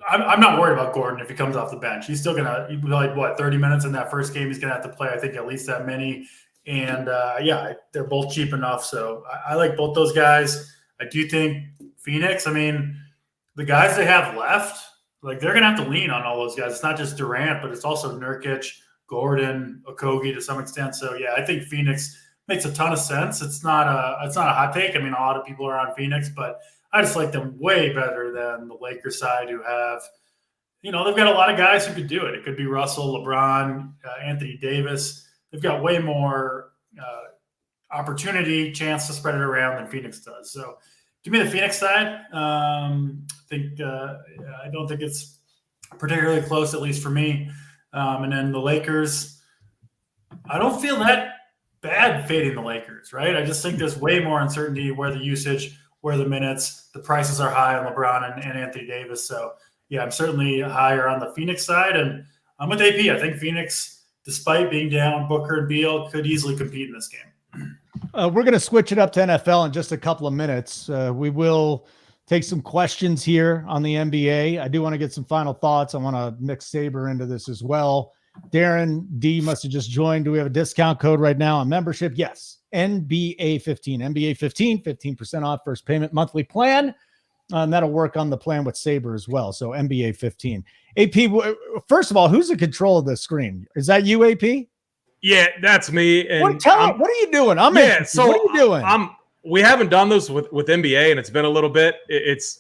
I'm not worried about Gordon if he comes off the bench. He's still going to 30 minutes in that first game. He's going to have to play, I think, at least that many. And they're both cheap enough. So I like both those guys. I do think Phoenix, the guys they have left, they're going to have to lean on all those guys. It's not just Durant, but it's also Nurkic, Gordon, Okogie to some extent. So, yeah, I think Phoenix makes a ton of sense. It's not a hot take. A lot of people are on Phoenix, but I just like them way better than the Lakers side who have, they've got a lot of guys who could do it. It could be Russell, LeBron, Anthony Davis. They've got way more opportunity, chance to spread it around than Phoenix does. So give me the Phoenix side. I don't think it's particularly close, at least for me. And then the Lakers, I don't feel that bad fading the Lakers, right? I just think there's way more uncertainty where the usage, where the minutes, the prices are high on LeBron and Anthony Davis. So, yeah, I'm certainly higher on the Phoenix side. And I'm with AP. I think Phoenix, despite being down Booker and Beal, could easily compete in this game. We're going to switch it up to NFL in just a couple of minutes. We will take some questions here on the NBA. I do want to get some final thoughts. I want to mix Saber into this as well. Darren D must have just joined. Do we have a discount code right now on membership? Yes. NBA 15, 15% off first payment monthly plan. And that'll work on the plan with Saber as well. So NBA 15. AP, first of all, who's in control of the screen? Is that you, AP? Yeah, that's me. And what are you doing? What are you doing? We haven't done this with NBA, and it's been a little bit.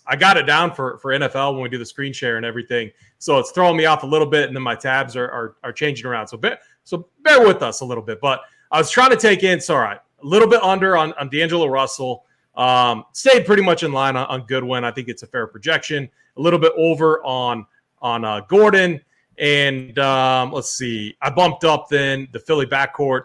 I got it down for NFL when we do the screen share and everything. So it's throwing me off a little bit, and then my tabs are changing around. So bear with us a little bit. But I was trying to take in, a little bit under on D'Angelo Russell. Stayed pretty much in line on Goodwin. I think it's a fair projection. A little bit over on Gordon. And let's see. I bumped up then the Philly backcourt.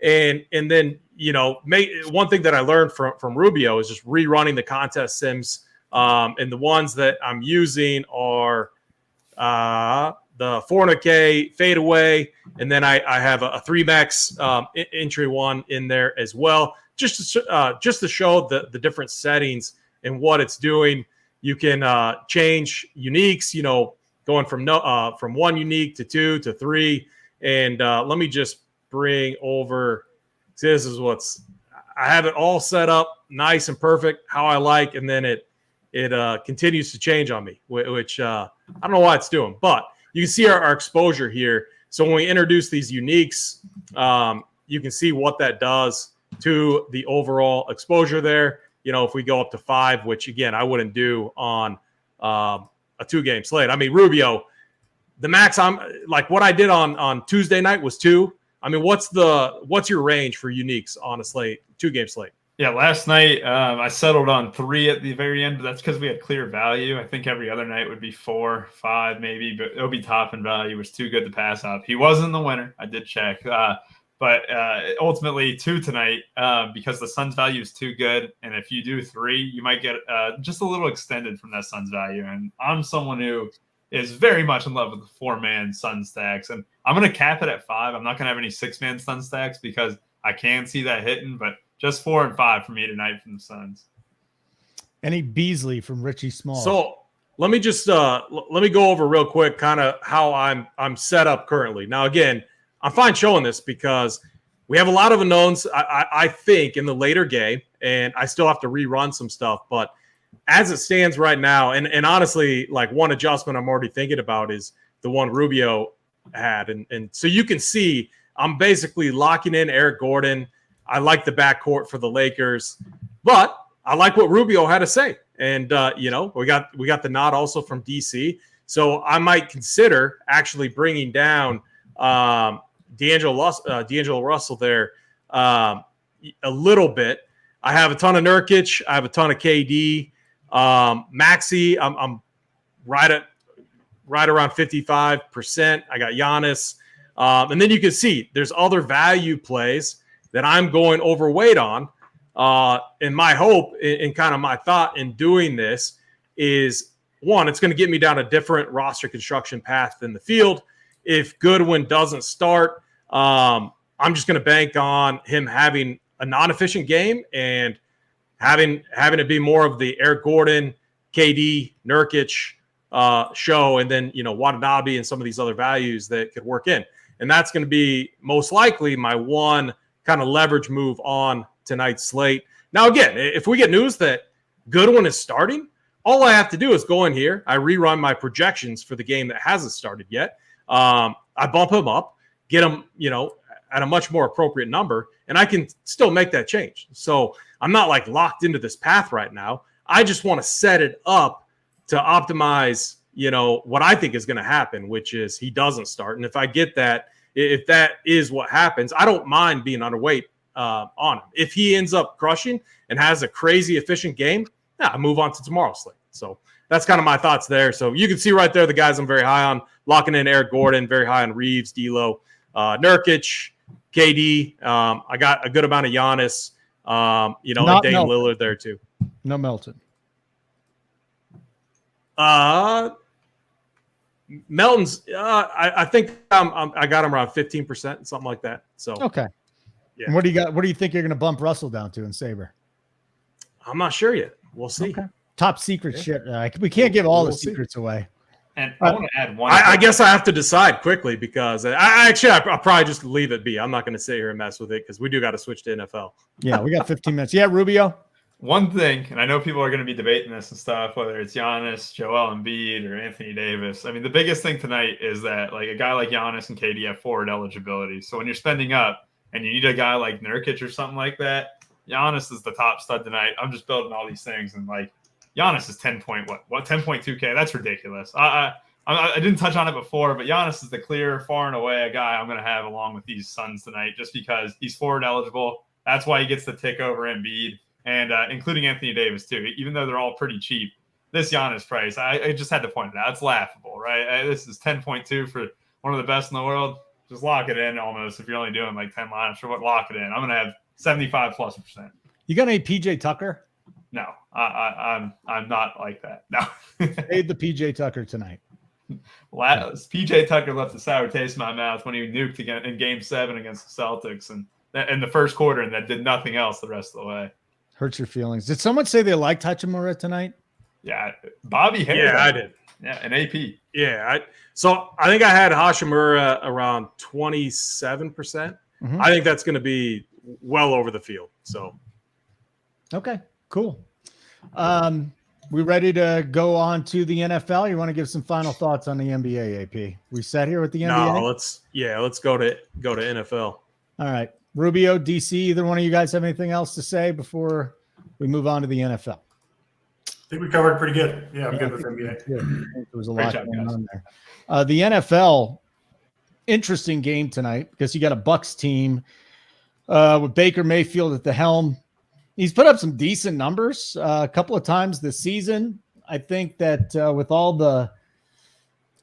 And then, one thing that I learned from Rubio is just rerunning the contest sims. And the ones that I'm using are the 400K fadeaway, and then I have a 3max entry one in there as well, just to show the different settings and what it's doing. You can change uniques, going from one unique to 2 to 3, and let me just bring over. See, this is I have it all set up nice and perfect how I like, and then it continues to change on me, which I don't know why it's doing, but you can see our exposure here. So when we introduce these uniques, you can see what that does to the overall exposure there. If we go up to 5, which again, I wouldn't do on a 2-game slate. Rubio, the max what I did on Tuesday night was 2. What's your range for uniques on a slate, 2-game slate? Yeah, last night I settled on 3 at the very end, but that's because we had clear value. I think every other night would be 4, 5 maybe, but Obi Toppin value was too good to pass up. He wasn't the winner. I did check. But ultimately 2 tonight because the Suns value is too good. And if you do 3, you might get just a little extended from that Suns value. And I'm someone who is very much in love with the 4-man Sun stacks. And I'm going to cap it at 5. I'm not going to have any 6-man Sun stacks because I can see that hitting, but just 4 and 5 for me tonight from the Suns. Any Beasley from Richie Small. So let me just let me go over real quick kind of how I'm set up currently. Now, again, I'm fine showing this because we have a lot of unknowns, I think, in the later game, and I still have to rerun some stuff. But as it stands right now, and honestly, like one adjustment I'm already thinking about is the one Rubio had. And so you can see I'm basically locking in Eric Gordon. I like the backcourt for the Lakers, but I like what Rubio had to say. And, we got the nod also from DC. So I might consider actually bringing down D'Angelo Russell there a little bit. I have a ton of Nurkic. I have a ton of KD. Maxey, I'm right around 55%. I got Giannis. And then you can see there's other value plays that I'm going overweight on. And my hope and kind of my thought in doing this is, one, it's going to get me down a different roster construction path than the field. If Goodwin doesn't start, I'm just going to bank on him having a non-efficient game and having it be more of the Eric Gordon, KD, Nurkic show, and then, Watanabe and some of these other values that could work in. And that's going to be most likely my one kind of leverage move on tonight's slate. Now, again, if we get news that Goodwin is starting, all I have to do is go in here. I rerun my projections for the game that hasn't started yet. I bump him up, get him, at a much more appropriate number, and I can still make that change. So I'm not like locked into this path right now. I just want to set it up to optimize, what I think is going to happen, which is he doesn't start. And if I get that, if that is what happens, I don't mind being underweight on him. If he ends up crushing and has a crazy efficient game, I move on to tomorrow's slate. So that's kind of my thoughts there. So you can see right there the guys I'm very high on, locking in Eric Gordon, very high on Reeves, D'Lo, Nurkic, KD. I got a good amount of Giannis, and Dame Lillard there too. No Melton. Melton's. I think I got him around 15%, something like that. So okay. Yeah. And what do you got? What do you think you're going to bump Russell down to in Saber? I'm not sure yet. We'll see. Okay. Top secret shit. We can't give all the secrets away. And I want to add one. I guess I have to decide quickly because I'll probably just leave it be. I'm not going to sit here and mess with it because we do got to switch to NFL. Yeah, we got 15 minutes. Yeah, Rubio. One thing, and I know people are going to be debating this and stuff, whether it's Giannis, Joel Embiid, or Anthony Davis. I mean, the biggest thing tonight is that like a guy like Giannis and KD have forward eligibility. So when you're spending up and you need a guy like Nurkic or something like that, Giannis is the top stud tonight. I'm just building all these things, and like Giannis is 10.2K. That's ridiculous. I didn't touch on it before, but Giannis is the clear, far and away a guy I'm going to have along with these Suns tonight, just because he's forward eligible. That's why he gets the tick over Embiid, and including Anthony Davis too. Even though they're all pretty cheap, this Giannis price, I just had to point it out. It's laughable, right? This is 10.2 for one of the best in the world. Just lock it in almost. If you're only doing like 10 lineups, or what, lock it in. I'm going to have 75+%. You got any PJ Tucker? No, I'm not like that. No. Paid the PJ Tucker tonight. PJ Tucker left a sour taste in my mouth when he nuked again in Game 7 against the Celtics and in the first quarter, and that did nothing else the rest of the way. Hurts your feelings. Did someone say they liked Hachimura tonight? Yeah, Bobby Harris. Yeah, I did. Yeah, and AP. Yeah, so I think I had Hachimura around 27%. Mm-hmm. I think that's going to be well over the field. So, okay, cool. We ready to go on to the NFL? You want to give some final thoughts on the NBA, AP? We set here with the NBA? No, let's go to NFL. All right. Rubio, DC, either one of you guys have anything else to say before we move on to the NFL? I think we covered pretty good. Yeah, I'm good with NBA. There was a lot going on there. The NFL, interesting game tonight because you got a Bucs team with Baker Mayfield at the helm. He's put up some decent numbers a couple of times this season. I think that with all the,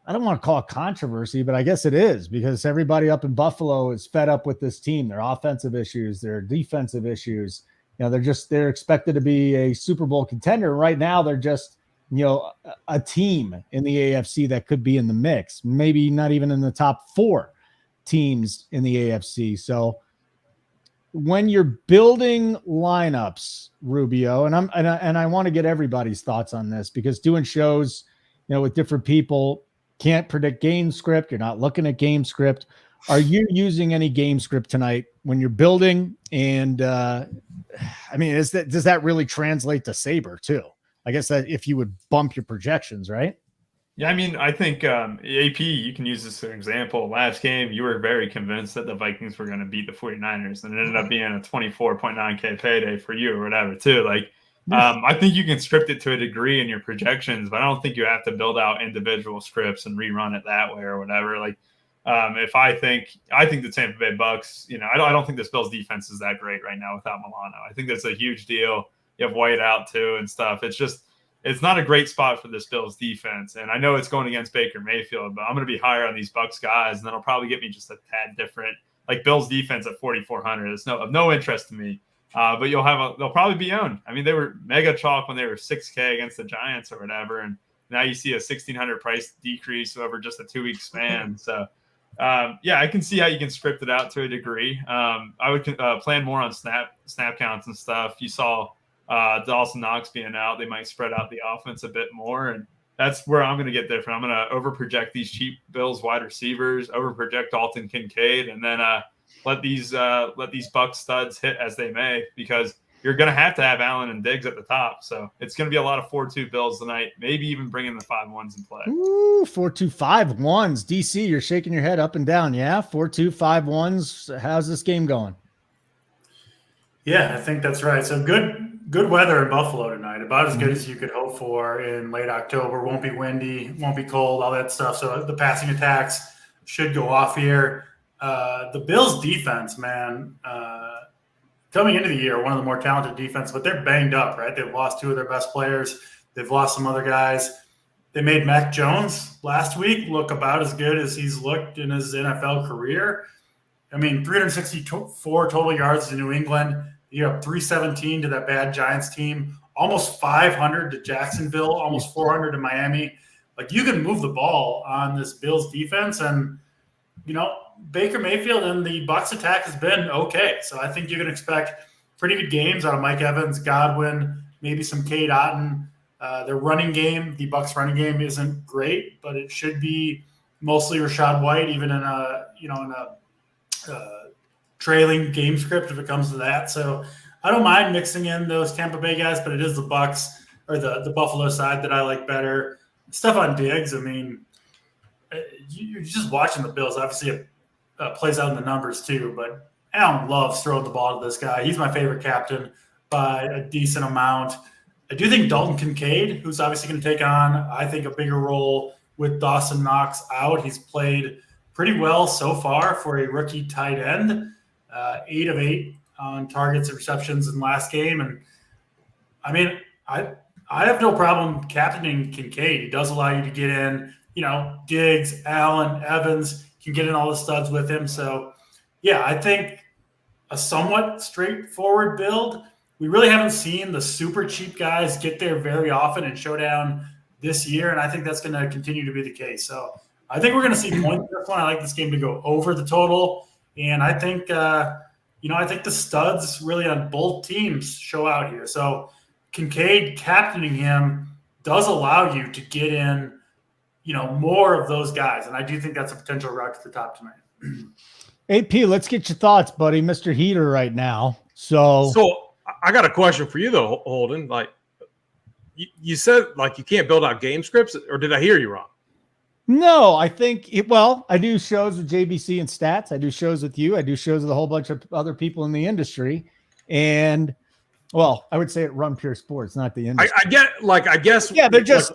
I don't want to call it controversy, but I guess it is, because everybody up in Buffalo is fed up with this team, their offensive issues, their defensive issues. They're expected to be a Super Bowl contender. Right now, they're just, a team in the AFC that could be in the mix, maybe not even in the top 4 teams in the AFC. So when you're building lineups, Rubio, and I want to get everybody's thoughts on this, because doing shows, with different people, can't predict game script. You're not looking at game script. Are you using any game script tonight when you're building? And does that really translate to Saber too? I guess that if you would bump your projections, right? Yeah, I think AP, you can use this as an example. Last game, you were very convinced that the Vikings were going to beat the 49ers, and it ended up being a 24.9K payday for you or whatever too. I think you can script it to a degree in your projections, but I don't think you have to build out individual scripts and rerun it that way or whatever. If I think the Tampa Bay Bucks, I don't think this Bills defense is that great right now without Milano. I think that's a huge deal. You have White out too and stuff. It's not a great spot for this Bills defense. And I know it's going against Baker Mayfield, but I'm going to be higher on these Bucks guys, and that'll probably get me just a tad different. Bills defense at 4,400 is of no interest to me. But they'll probably be owned. They were mega chalk when they were 6K against the Giants or whatever, and now you see a 1,600 price decrease over just a 2-week span. So, I can see how you can script it out to a degree. I would plan more on snap counts and stuff. You saw Dawson Knox being out, they might spread out the offense a bit more, and that's where I'm going to get different. I'm going to overproject these cheap Bills wide receivers, overproject Dalton Kincaid, and then let these Bucs studs hit as they may, because you're going to have Allen and Diggs at the top. So it's going to be a lot of 4-2 Bills tonight, maybe even bringing the 5-1s in play. Ooh, 4-2 5-1s. DC, you're shaking your head up and down. Yeah, 4-2 5-1s. How's this game going? Yeah, I think that's right. So good weather in Buffalo tonight, about as good as you could hope for in late October. Won't be windy, won't be cold, all that stuff. So the passing attacks should go off here. The Bills defense, man, coming into the year, one of the more talented defense, but they're banged up, right? They've lost 2 of their best players. They've lost some other guys. They made Mac Jones last week look about as good as he's looked in his NFL career. 364 total yards to New England. You have 317 to that bad Giants team, almost 500 to Jacksonville, almost 400 to Miami. You can move the ball on this Bills defense, and Baker Mayfield and the Bucs attack has been okay. So I think you can expect pretty good games out of Mike Evans, Godwin, maybe some Cade Otton. Their running game, the Bucs running game isn't great, but it should be mostly Rachaad White, even in a trailing game script if it comes to that. So I don't mind mixing in those Tampa Bay guys, but it is the Bucs or the Buffalo side that I like better. Stuff on Diggs, you're just watching the Bills. Obviously, it plays out in the numbers too, but Allen loves throwing the ball to this guy. He's my favorite captain by a decent amount. I do think Dalton Kincaid, who's obviously going to take on, I think, a bigger role with Dawson Knox out. He's played pretty well so far for a rookie tight end, 8 of 8 on targets and receptions in last game. And I have no problem captaining Kincaid. He does allow you to get in, Diggs, Allen, Evans, can get in all the studs with him. So, yeah, I think a somewhat straightforward build. We really haven't seen the super cheap guys get there very often in Showdown this year, and I think that's going to continue to be the case. So I think we're going to see points in this one. I like this game to go over the total, and I think I think the studs really on both teams show out here. So Kincaid captaining him does allow you to get in, more of those guys, and I do think that's a potential route to the top tonight. AP, let's get your thoughts, buddy. Mr. Heater right now. So I got a question for you though, Holden. You said you can't build out game scripts, or did I hear you wrong? No, I think I do shows with JBC and Stats. I do shows with you. I do shows with a whole bunch of other people in the industry. And I would say at Run Pure Sports, not the industry. I guess. Yeah, they're just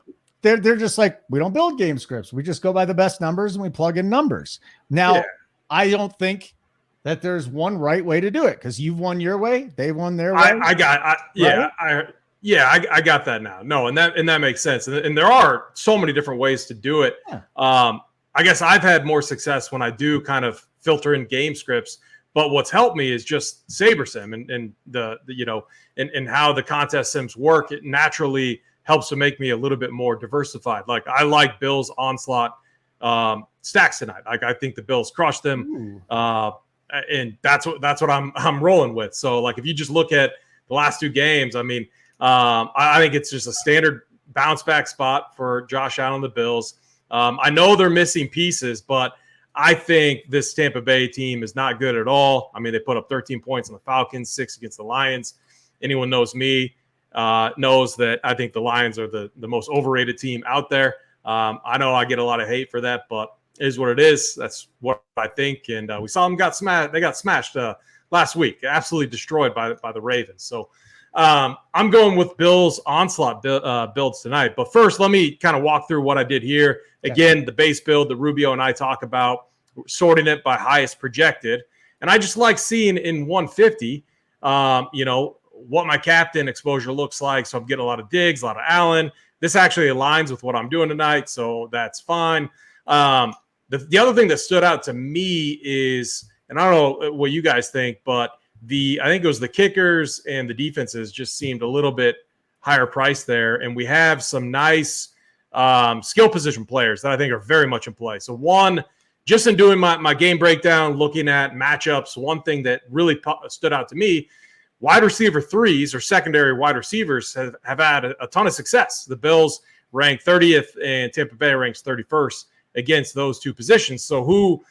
we don't build game scripts. We just go by the best numbers and we plug in numbers. Now, I don't think that there's one right way to do it because you've won your way, they won their way. I got that now. No, and that makes sense. And there are so many different ways to do it. Yeah. I guess I've had more success when I do kind of filter in game scripts. But what's helped me is just Sabersim and the and how the contest sims work. It naturally helps to make me a little bit more diversified. Like I like Bills onslaught stacks tonight. Like I think the Bills crushed them, and that's what I'm rolling with. So like if you just look at the last two games, I mean, I think it's just a standard bounce back spot for Josh Allen and the Bills. I know they're missing pieces, but I think this Tampa Bay team is not good at all. I mean, they put up 13 points on the Falcons, 6 against the Lions. Anyone knows me knows that I think the Lions are the most overrated team out there. I know I get a lot of hate for that, but it is what it is. That's what I think. And we saw them got smashed. They got smashed last week, absolutely destroyed by the Ravens. So I'm going with Bills onslaught builds tonight. But first, let me kind of walk through what I did here. Again, the base build that Rubio and I talk about, sorting it by highest projected. And I just like seeing in 150, what my captain exposure looks like. So I'm getting a lot of Diggs, a lot of Allen. This actually aligns with what I'm doing tonight, so that's fine. The other thing that stood out to me is, and I don't know what you guys think, but I think it was the kickers and the defenses just seemed a little bit higher price there. And we have some nice skill position players that I think are very much in play. So one, just in doing my game breakdown, looking at matchups, one thing that really stood out to me, wide receiver threes or secondary wide receivers have had a ton of success. The Bills rank 30th and Tampa Bay ranks 31st against those two positions. So who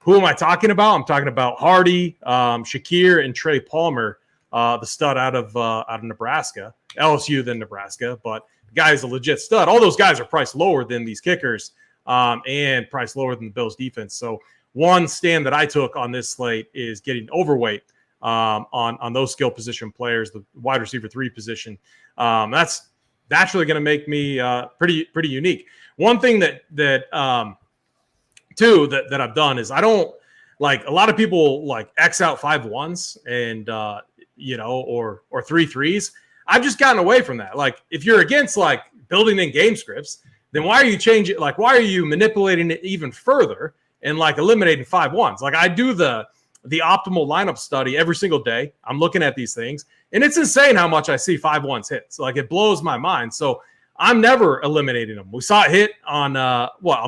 am I talking about? I'm talking about Hardy, Shakir, and Trey Palmer, the stud out of Nebraska, LSU than Nebraska, but the guy is a legit stud. All those guys are priced lower than these kickers and priced lower than the Bills defense. So one stand that I took on this slate is getting overweight on those skill position players, the wide receiver 3 position. That's naturally going to make me pretty unique. One thing that I've done is I don't like a lot of people like X out 5-1s and or 3-3s. I've just gotten away from that. Like if you're against like building in game scripts, then why are you changing? Like why are you manipulating it even further and like eliminating 5-1s? Like I do the optimal lineup study every single day. I'm looking at these things, and it's insane how much I see 5-1s hit. So like it blows my mind. So I'm never eliminating them. We saw it hit on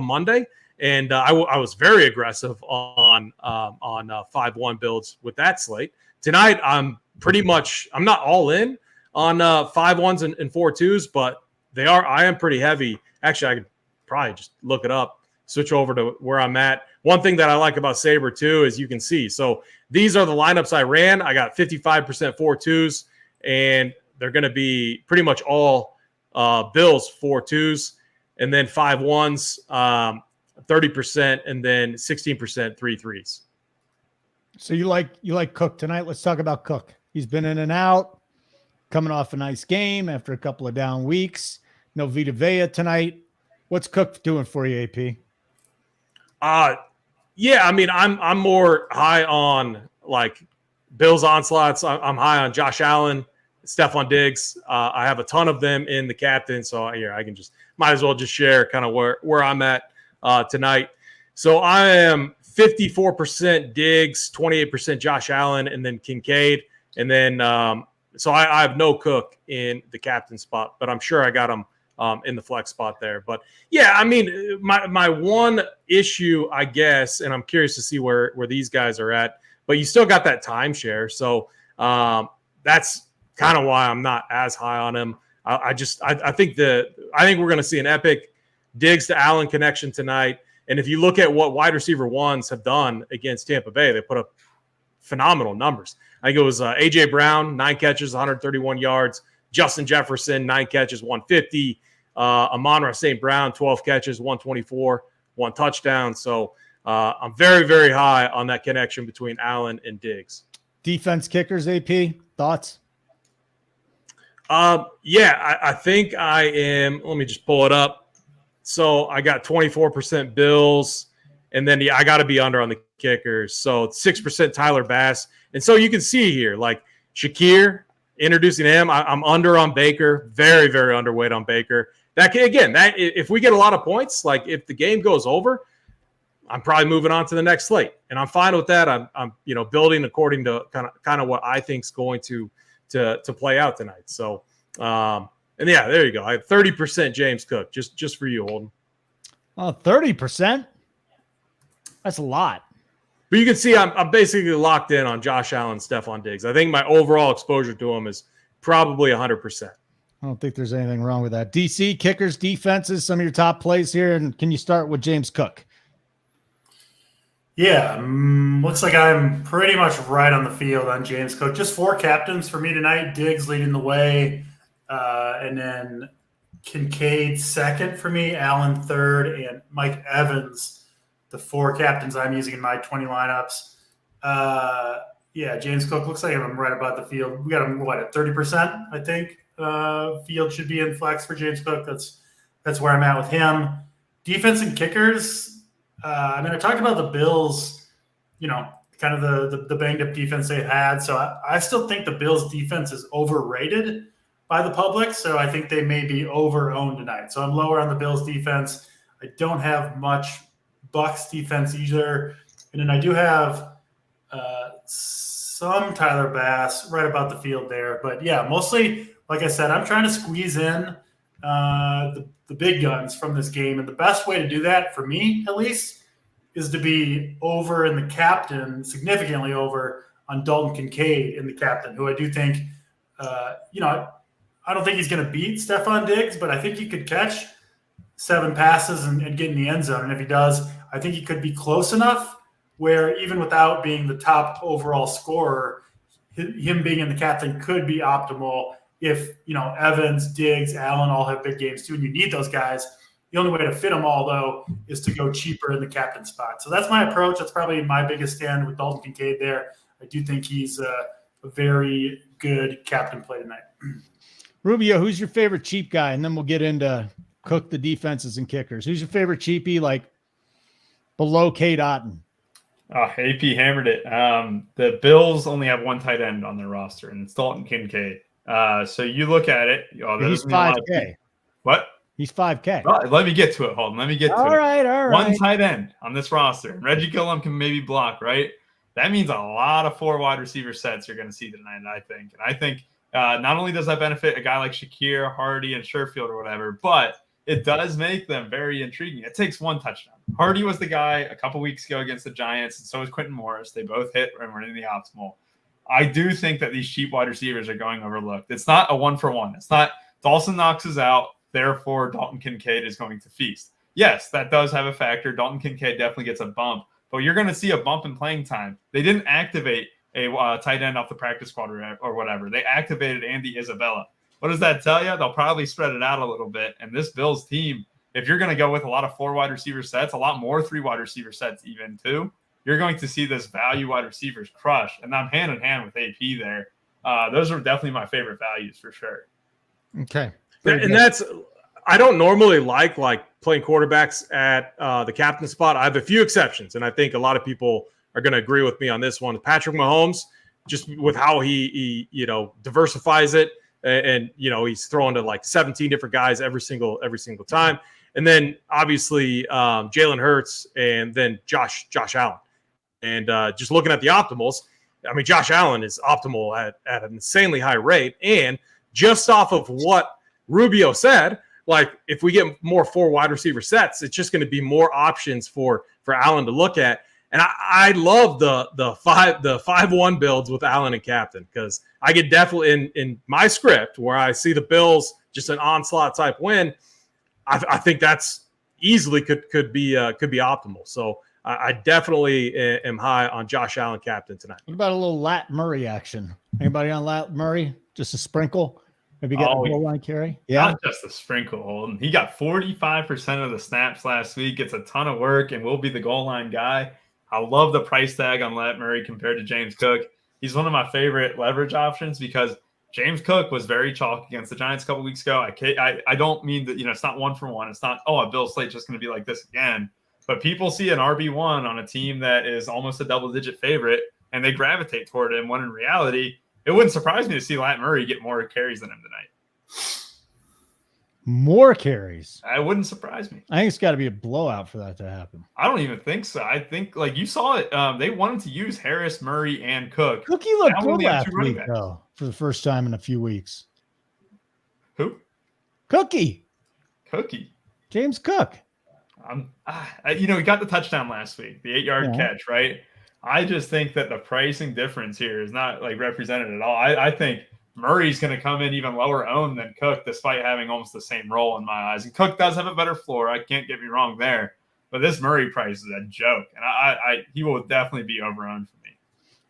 Monday, and I was very aggressive on 5-1 builds with that slate. Tonight I'm not all in on 5-1s and 4-2s, but I am pretty heavy. Actually, I could probably just look it up, switch over to where I'm at. One thing that I like about Saber too is you can see. So these are the lineups I ran. I got 55% 4-2s, and they're going to be pretty much all Bills 4-2s, and then 5-1s, 30%, and then 16% 3-3s. So you like Cook tonight? Let's talk about Cook. He's been in and out, coming off a nice game after a couple of down weeks. No Vita Vea tonight. What's Cook doing for you, AP? Yeah, I mean, I'm more high on like Bills onslaughts. I'm high on Josh Allen, Stephon Diggs. I have a ton of them in the captain, so here I can might as well just share kind of where I'm at tonight. So I am 54% Diggs, 28% Josh Allen, and then Kincaid, and then so I have no Cook in the captain spot, but I'm sure I got him in the flex spot there. But yeah, I mean, my one issue, I guess, and I'm curious to see where these guys are at, but you still got that timeshare. So that's kind of why I'm not as high on him. I think we're going to see an epic Diggs to Allen connection tonight. And if you look at what wide receiver ones have done against Tampa Bay, they put up phenomenal numbers. I think it was A.J. Brown, 9 catches, 131 yards. Justin Jefferson, 9 catches, 150. Amon-Ra St. Brown, 12 catches, 124, 1 touchdown. So I'm very, very high on that connection between Allen and Diggs. Defense kickers, AP, thoughts? Yeah, I think I am. Let me just pull it up. So I got 24% Bills And then I got to be under on the kickers. So 6% Tyler Bass. And so you can see here, like Shakir, introducing him, I'm under on Baker, very, very underweight on Baker. That if we get a lot of points, like if the game goes over, I'm probably moving on to the next slate, and I'm fine with that. I'm building according to kind of what I think is going to play out tonight. So there you go. I have 30% James Cook just for you, Holden. Oh, 30%. That's a lot. But you can see I'm basically locked in on Josh Allen, Stephon Diggs. I think my overall exposure to him is probably 100%. I don't think there's anything wrong with that. DC, kickers, defenses, some of your top plays here. And can you start with James Cook? Yeah, looks like I'm pretty much right on the field on James Cook. Just 4 captains for me tonight. Diggs leading the way, and then Kincaid second for me, Allen third, and Mike Evans, the 4 captains I'm using in my 20 lineups. James Cook looks like I'm right about the field. We got him, at 30%, I think. Field should be in flex for James Cook. That's where I'm at with him. Defense and kickers. I talked about the Bills, kind of the banged up defense they had. So I still think the Bills defense is overrated by the public. So I think they may be over-owned tonight. So I'm lower on the Bills defense. I don't have much Bucks defense either. And then I do have some Tyler Bass right about the field there. But yeah, mostly, like I said, I'm trying to squeeze in the big guns from this game. And the best way to do that, for me at least, is to be over in the captain, significantly over on Dalton Kincaid in the captain, who I do think, I don't think he's going to beat Stephon Diggs, but I think he could catch 7 passes and get in the end zone. And if he does, I think he could be close enough where even without being the top overall scorer, him being in the captain could be optimal. If, Evans, Diggs, Allen all have big games too, and you need those guys, the only way to fit them all, though, is to go cheaper in the captain spot. So that's my approach. That's probably my biggest stand with Dalton Kincaid there. I do think he's a very good captain play tonight. Rubio, who's your favorite cheap guy? And then we'll get into Cook, the defenses and kickers. Who's your favorite cheapie, like below Cade Otton? AP hammered it. The Bills only have 1 tight end on their roster, and it's Dalton Kincaid. So you look at it. He's 5K. What? He's 5K. Well, let me get to it, Holden. Let me get to it. All right. 1 tight end on this roster. Reggie Gillum can maybe block, right? That means a lot of 4 wide receiver sets you're going to see tonight, I think. And I think not only does that benefit a guy like Shakir, Hardy, and Sherfield or whatever, but it does make them very intriguing. It takes 1 touchdown. Hardy was the guy a couple weeks ago against the Giants, and so was Quentin Morris. They both hit and were in the optimal. I do think that these cheap wide receivers are going overlooked. It's not a 1-for-1. It's not Dawson Knox is out, therefore Dalton Kincaid is going to feast. Yes, that does have a factor. Dalton Kincaid definitely gets a bump, but you're going to see a bump in playing time. They didn't activate a tight end off the practice squad or whatever. They activated Andy Isabella. What does that tell you? They'll probably spread it out a little bit. And this Bills team, if you're going to go with a lot of 4 wide receiver sets, a lot more 3 wide receiver sets even too, you're going to see this value wide receivers crush. And I'm hand in hand with AP there. Those are definitely my favorite values for sure. Okay. And that's – I don't normally like playing quarterbacks at the captain spot. I have a few exceptions, and I think a lot of people are going to agree with me on this one. Patrick Mahomes, just with how he diversifies it, and he's throwing to like 17 different guys every single time. And then obviously Jalen Hurts and then Josh Allen. And just looking at the optimals, I mean, Josh Allen is optimal at an insanely high rate. And just off of what Rubio said, like if we get more 4 wide receiver sets, it's just going to be more options for Allen to look at. And I love the 5-1 builds with Allen and captain, because I get definitely in my script where I see the Bills just an onslaught type win. I think that's easily could be optimal. So I definitely am high on Josh Allen captain tonight. What about a little Lat Murray action? Anybody on Lat Murray? Just a sprinkle? Maybe get a goal line carry? Yeah. Not just a sprinkle, Holden. He got 45% of the snaps last week. Gets a ton of work and will be the goal line guy. I love the price tag on Lat Murray compared to James Cook. He's one of my favorite leverage options because James Cook was very chalk against the Giants a couple weeks ago. I don't mean that, it's not 1-for-1. It's not, a Bill slate just going to be like this again. But people see an RB1 on a team that is almost a double-digit favorite, and they gravitate toward him, when in reality, it wouldn't surprise me to see Lat Murray get more carries than him tonight. More carries. It wouldn't surprise me. I think it's got to be a blowout for that to happen. I don't even think so. I think, like you saw it, they wanted to use Harris, Murray, and Cook. Cookie looked Now we good only have last two running week, backs. though, for the first time in a few weeks. Who? Cookie. James Cook. He got the touchdown last week, the 8-yard catch, right? I just think that the pricing difference here is not like represented at all. I think Murray's going to come in even lower owned than Cook, despite having almost the same role in my eyes. And Cook does have a better floor. I can't get me wrong there. But this Murray price is a joke, and he will definitely be over owned for me.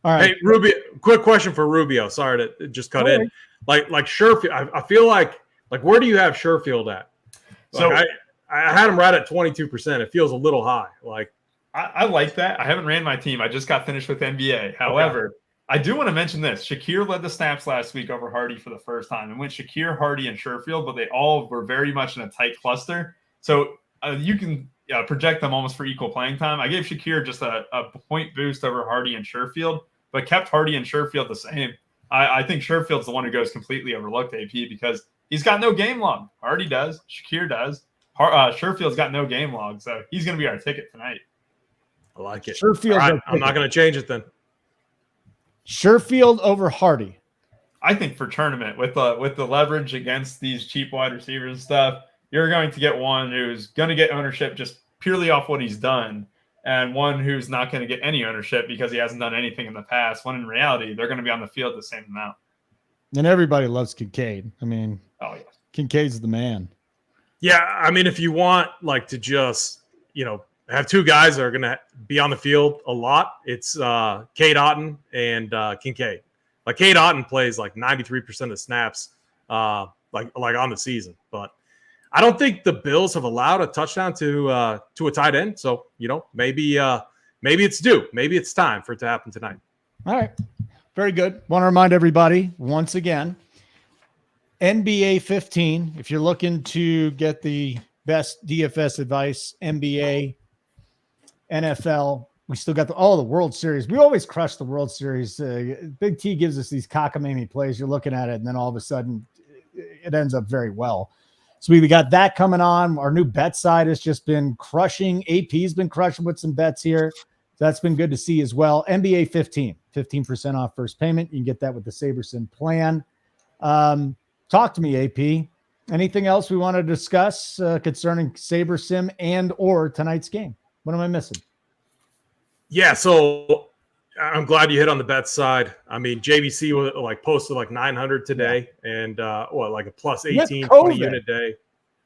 All right. Hey, Rubio, quick question for Rubio. Sorry to just cut in. Like Sherfield, I feel like where do you have Sherfield at? So I had him right at 22%. It feels a little high. Like I like that. I haven't ran my team. I just got finished with NBA. However, I do want to mention this. Shakir led the snaps last week over Hardy for the first time. It went Shakir, Hardy, and Sherfield, but they all were very much in a tight cluster. So you can project them almost for equal playing time. I gave Shakir just a point boost over Hardy and Sherfield, but kept Hardy and Sherfield the same. I think Sherfield's the one who goes completely overlooked, AP, because he's got no game log. Hardy does. Shakir does. Sherfield's got no game log, so he's going to be our ticket tonight. I like it. Sherfield. All right, I'm not going to change it then. Sherfield over Hardy. I think for tournament, with the leverage against these cheap wide receivers and stuff, you're going to get one who's going to get ownership just purely off what he's done, and one who's not going to get any ownership because he hasn't done anything in the past, when in reality, they're going to be on the field the same amount. And everybody loves Kincaid. I mean, oh yeah, Kincaid's the man. Yeah, I mean, if you want to just, have two guys that are going to be on the field a lot, it's Cade Otton and Kincaid. Like Cade Otton plays like 93% of snaps like on the season. But I don't think the Bills have allowed a touchdown to a tight end. So, maybe it's due. Maybe it's time for it to happen tonight. All right. Very good. Want to remind everybody once again, NBA 15, if you're looking to get the best DFS advice, NBA, NFL, we still got the World Series. We always crush the World Series. Big T gives us these cockamamie plays. You're looking at it, and then all of a sudden it ends up very well. So we got that coming on. Our new bet side has just been crushing. AP's been crushing with some bets here. So that's been good to see as well. NBA 15% off first payment. You can get that with the Sabersim plan. Talk to me, AP. Anything else we want to discuss concerning Sabersim and or tonight's game? What am I missing? Yeah, so I'm glad you hit on the bet side. I mean, JVC was posted 900 today, and like a plus 18, 20 unit day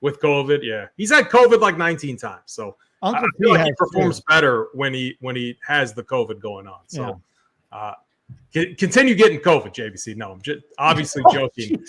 with COVID. Yeah, he's had COVID 19 times, so I feel like he performs better when he has the COVID going on. So continue getting COVID, JVC. No, I'm just obviously joking.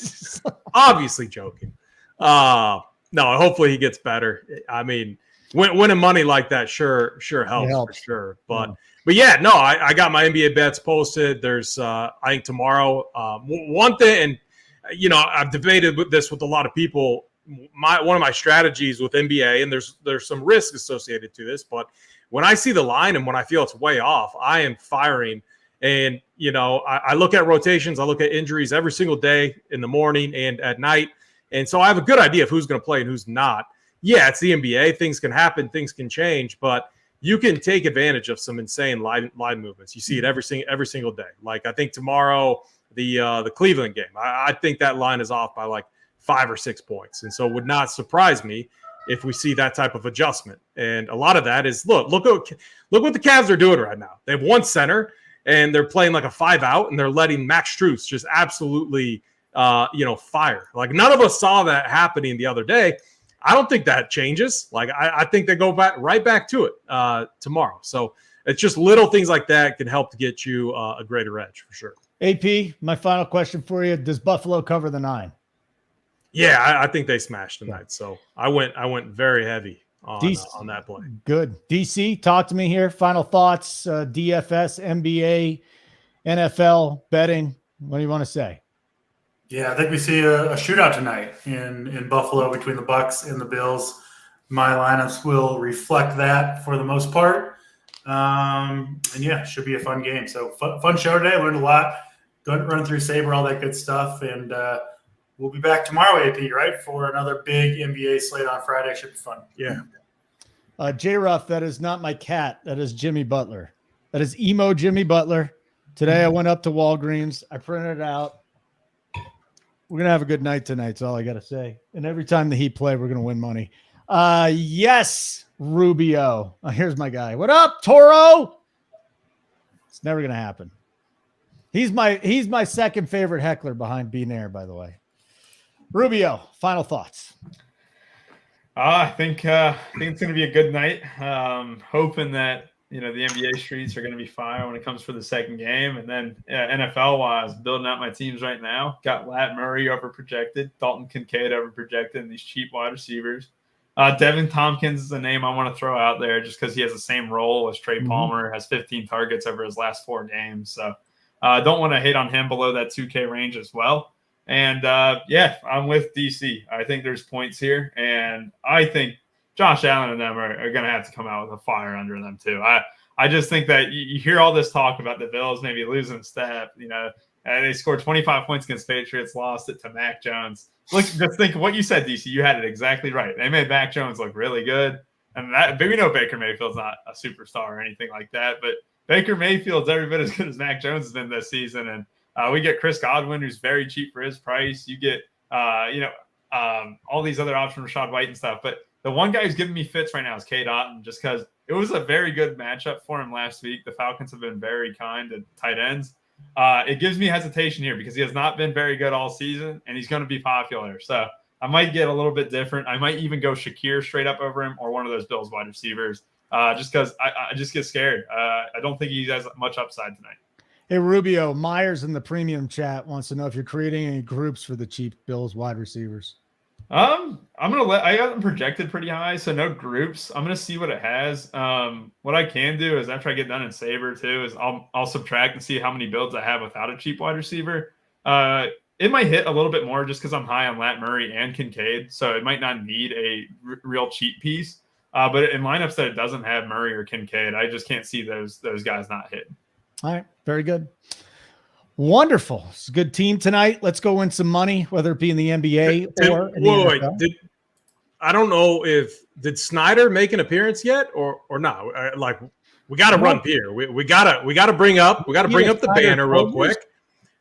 Obviously joking. No, hopefully he gets better. I mean, winning money like that sure helps for sure. But yeah, no, I got my NBA bets posted. There's I think tomorrow one thing, and I've debated this with a lot of people. One of my strategies with NBA, and there's some risk associated to this, but when I see the line and when I feel it's way off, I am firing. And I look at rotations, I look at injuries every single day in the morning and at night, and so I have a good idea of who's going to play and who's not. Yeah, it's the NBA. Things can happen, things can change, but you can take advantage of some insane line movements. You see it every single day. Like I think tomorrow, the Cleveland game, I think that line is off by 5 or 6 points, and so it would not surprise me if we see that type of adjustment. And a lot of that is look what the Cavs are doing right now. They have one center, and they're playing like a 5-out, and they're letting Max Strus just absolutely fire. None of us saw that happening the other day. I don't think that changes. I think they go right back to it tomorrow. So it's just little things like that can help to get you a greater edge for sure. AP, my final question for you: does Buffalo cover the 9? Yeah, I think they smashed tonight. So I went very heavy on that play. Good. DC, talk to me here. Final thoughts: DFS, NBA, NFL betting. What do you want to say? Yeah, I think we see a shootout tonight in Buffalo between the Bucks and the Bills. my lineups will reflect that for the most part. And yeah, should be a fun game. So fun show today. Learned a lot. Run through Saber, all that good stuff. And we'll be back tomorrow, AP, right, for another big NBA slate on Friday. Should be fun. Yeah. J. Ruff, that is not my cat. That is Jimmy Butler. That is emo Jimmy Butler. Today I went up to Walgreens. I printed it out. We're going to have a good night tonight. That's all I got to say. And every time the Heat play, we're going to win money. Yes, Rubio. Here's my guy. What up, Toro? It's never going to happen. He's my second favorite heckler behind B Nair, by the way. Rubio, final thoughts. I think it's going to be a good night. Hoping that the NBA streets are going to be fire when it comes for the second game, and then NFL wise, building out my teams right now. Got Lat Murray over projected, Dalton Kincaid over projected, and these cheap wide receivers. Devin Tompkins is a name I want to throw out there just because he has the same role as Trey Palmer, has 15 targets over his last 4 games. So don't want to hate on him below that 2K range as well. And yeah, I'm with DC. I think there's points here, and I think Josh Allen and them are going to have to come out with a fire under them too. I just think that you hear all this talk about the Bills maybe losing step. They scored 25 points against Patriots, lost it to Mac Jones. Look, just think what you said, DC. You had it exactly right. They made Mac Jones look really good, and we know Baker Mayfield's not a superstar or anything like that, but Baker Mayfield's every bit as good as Mac Jones has been this season, and we get Chris Godwin, who's very cheap for his price. You get all these other options, Rashad White and stuff, but the one guy who's giving me fits right now is Cade Otton, just because it was a very good matchup for him last week. The Falcons have been very kind to tight ends. It gives me hesitation here because he has not been very good all season, and he's going to be popular. So I might get a little bit different. I might even go Shakir straight up over him or one of those Bills wide receivers just because I just get scared. I don't think he has much upside tonight. Hey, Rubio, Myers in the premium chat wants to know if you're creating any groups for the cheap Bills wide receivers. I got them projected pretty high, so no groups. I'm gonna see what it has. What I can do is after I get done in Saber too, is I'll subtract and see how many builds I have without a cheap wide receiver. It might hit a little bit more just because I'm high on Lat Murray and Kincaid, so it might not need a real cheap piece. But in lineups that it doesn't have Murray or Kincaid, I just can't see those guys not hitting. All right, very good. Wonderful. It's a good team tonight. Let's go win some money, whether it be in the NBA or in the NFL. I don't know did Snyder make an appearance yet or not? Like we got to run here. We got to bring up the banner real quick.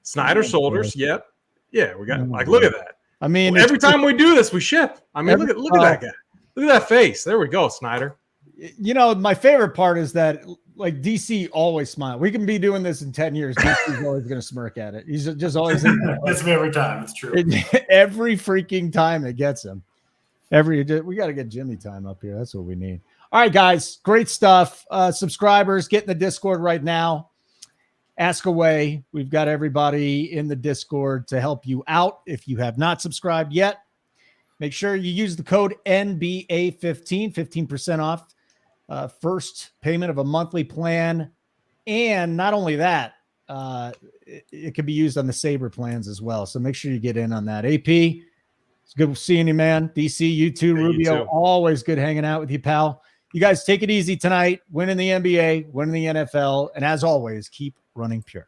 Snyder shoulders. Yep. Yeah, we got look at that. I mean, every time we do this, we ship. I mean, look at that guy. Look at that face. There we go, Snyder. My favorite part is that like DC always smile. We can be doing this in 10 years. DC's always going to smirk at it. He's just always gets me every time. It's true. Every freaking time it gets him. We got to get Jimmy time up here. That's what we need. All right, guys, great stuff. Subscribers, get in the Discord right now. Ask away. We've got everybody in the Discord to help you out. If you have not subscribed yet, make sure you use the code NBA15, 15% off. First payment of a monthly plan, and not only that, it can be used on the Saber plans as well. So make sure you get in on that. AP, it's good seeing you, man. DC, you too, Rubio. You too. Always good hanging out with you, pal. You guys take it easy tonight. Win in the NBA, win in the NFL, and as always, keep running pure.